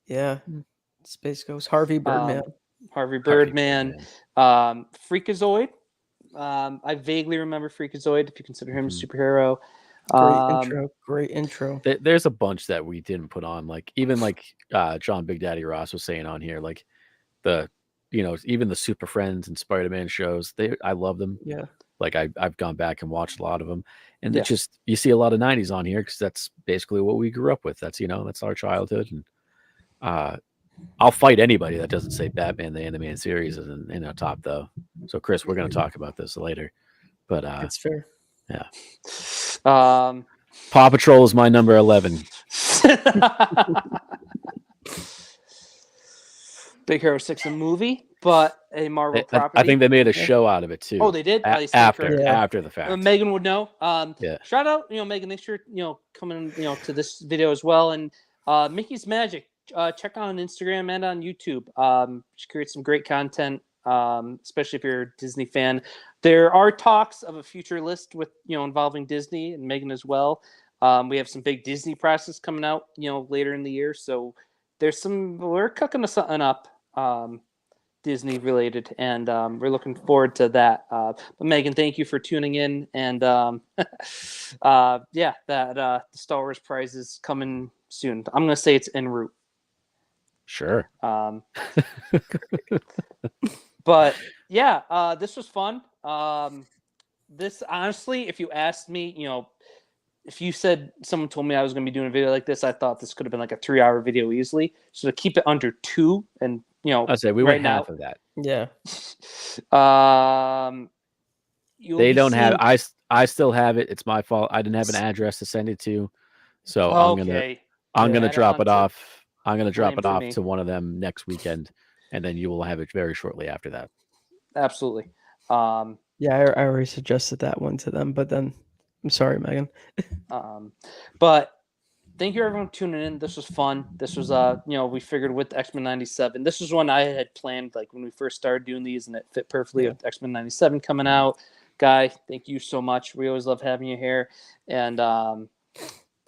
Yeah. Space Ghost. Harvey Birdman. Freakazoid. I vaguely remember Freakazoid, if you consider him a superhero. Great intro. There's a bunch that we didn't put on, like even like John Big Daddy Ross was saying on here, like even the Super Friends and Spider-Man shows. I love them. Yeah. Like I've gone back and watched a lot of them, and it's just, you see a lot of 90s on here because that's basically what we grew up with. That's that's our childhood, and I'll fight anybody that doesn't say Batman the Animated Series is in our top though. So Chris, we're going to talk about this later, but that's fair. Yeah. Paw Patrol is my number 11. Big Hero 6, a movie, but a Marvel property. I think they made a show out of it too. Oh, they did? After the fact. Megan would know. Shout out, Megan, thanks for, coming, to this video as well. And Mickey's Magic, check out on Instagram and on YouTube. She creates some great content, especially if you're a Disney fan. There are talks of a future list with, involving Disney and Megan as well. We have some big Disney prices coming out, later in the year. So we're cooking something up, Disney related, and we're looking forward to that. But Megan, thank you for tuning in. And the Star Wars prize is coming soon. I'm going to say it's en route. Sure. But yeah, this was fun. This, honestly, if you asked me, if you said someone told me I was going to be doing a video like this, I thought this could have been like a 3-hour video easily. So to keep it under 2, and I'd say we went half of that. Yeah. They don't have. I still have it. It's my fault. I didn't have an address to send it to, so I'm gonna drop it off. I'm gonna drop it off to one of them next weekend, and then you will have it very shortly after that. Absolutely. I already suggested that one to them, but then I'm sorry, Megan. But thank you everyone for tuning in. This was fun. This was we figured with X-Men 97. This was one I had planned like when we first started doing these, and it fit perfectly with X-Men 97 coming out. Guy, thank you so much. We always love having you here. And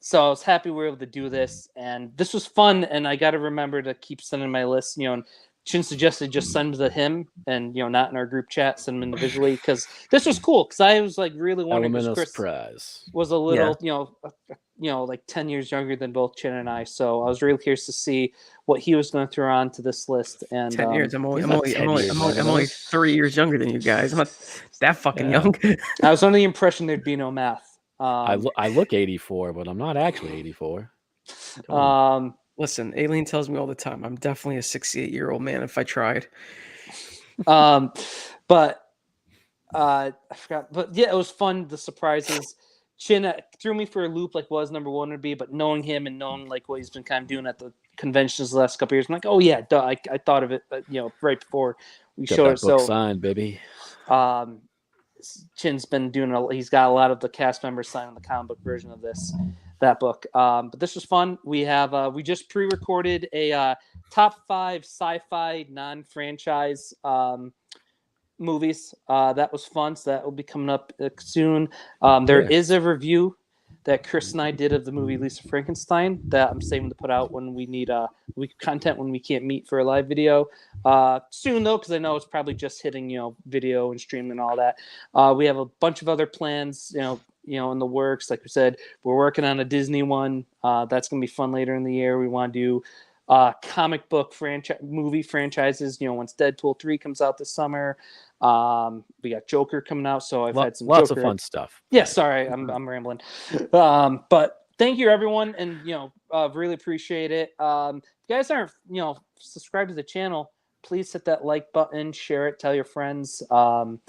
so I was happy we were able to do this, and this was fun, and I got to remember to keep sending my list, and Chin suggested just send to him and, not in our group chat, send them individually, because this was cool, because I was like really wondering, because Chris was a little, like 10 years younger than both Chin and I, so I was really curious to see what he was going to throw onto this list. And 10 years. I'm only 3 years younger than you guys. I'm not that fucking young. I was under the impression there'd be no math. I look 84, but I'm not actually 84. Listen, Aileen tells me all the time I'm definitely a 68-year-old man if I tried. But I forgot. But yeah, it was fun. The surprises. Chin threw me for a loop, like what his number 1 would be. But knowing him and knowing like what he's been kind of doing at the conventions the last couple of years, I'm like, oh yeah, duh. I thought of it, right before we showed it. So signed, baby. Chin's been doing he's got a lot of the cast members signing the comic book version of that book. But this was fun. We have we just pre-recorded a top 5 sci-fi non-franchise movies. That was fun. So that will be coming up soon. There is a review that Chris and I did of the movie Lisa Frankenstein that I'm saving to put out when we need content when we can't meet for a live video soon, though, because I know it's probably just hitting video and streaming and all that. We have a bunch of other plans in the works. Like we said, we're working on a Disney one that's gonna be fun later in the year. We want to do comic book movie franchises, once Deadpool 3 comes out this summer. We got Joker coming out, so I've had some lots of fun stuff. Yeah, sorry, I'm rambling. But thank you everyone, and really appreciate it. If you guys aren't subscribed to the channel, please hit that like button, share it, tell your friends, and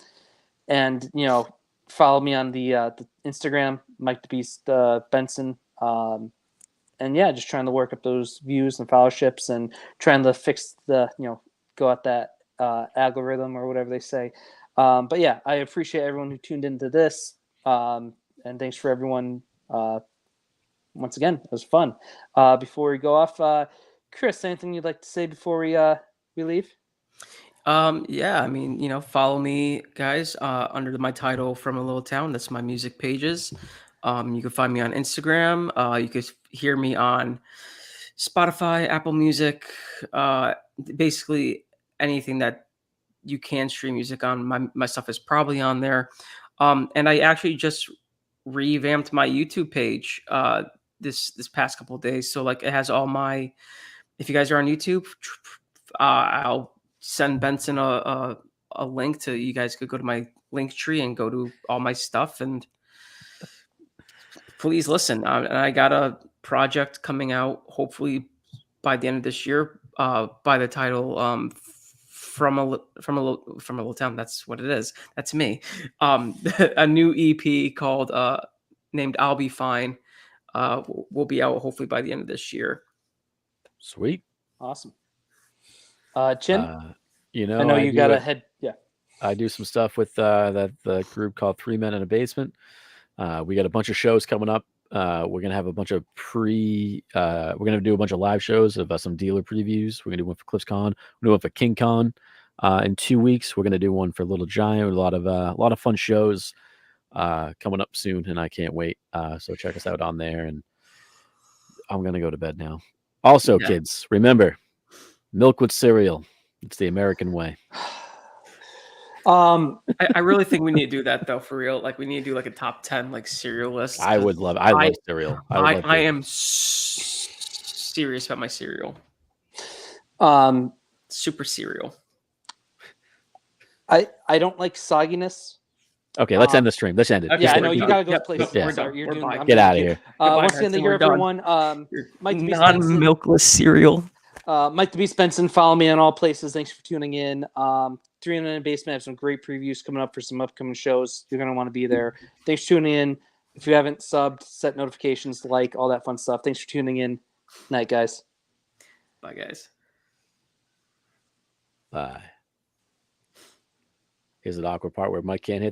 follow me on the Instagram, Mike the Beast Benson. And yeah, just trying to work up those views and fellowships and trying to fix the, go at that algorithm or whatever they say. But yeah, I appreciate everyone who tuned into this. And thanks for everyone. Once again, it was fun. Before we go off, Chris, anything you'd like to say before we leave? Yeah, I mean, follow me, guys, under my title From a Little Town. That's my music pages. You can find me on Instagram. You can hear me on Spotify, Apple Music, basically anything that you can stream music on. My stuff is probably on there. And I actually just revamped my YouTube page this past couple of days. So like it has all my. If you guys are on YouTube, I'll send Benson a link to you guys could go to my link tree and go to all my stuff and please listen. And I got a project coming out hopefully by the end of this year by the title from a little town. That's what it is. That's me. A new EP called named I'll Be Fine will be out hopefully by the end of this year. Sweet. Awesome. Chin, I know you got a head. Yeah. I do some stuff with the group called 3 Men in a Basement. We got a bunch of shows coming up. We're gonna have a bunch of we're gonna do a bunch of live shows of some dealer previews. We're gonna do one for ClipsCon. We're doing one for KingCon. In 2 weeks, we're gonna do one for Little Giant. A lot of fun shows coming up soon, and I can't wait. So check us out on there. And I'm gonna go to bed now. Also, kids, remember, milk with cereal. It's the American way. I really think we need to do that though, for real. Like we need to do like a top 10 like cereal list. I would love. I love cereal. I am serious about my cereal. Super cereal. I don't like sogginess. Okay, let's end the stream. Let's end it. Yeah, I know you gotta go to places. Yeah. Get out of here. Once again, thank you everyone. Mike the Beast non-milkless cereal. Mike the Beast Benson. Follow me on all places. Thanks for tuning in. 3 Men in a Basement. I have some great previews coming up for some upcoming shows. You're gonna want to be there. Thanks for tuning in. If you haven't subbed, set notifications, like all that fun stuff. Thanks for tuning in. Night, guys. Bye, guys. Bye. Here's the awkward part where Mike can't hit the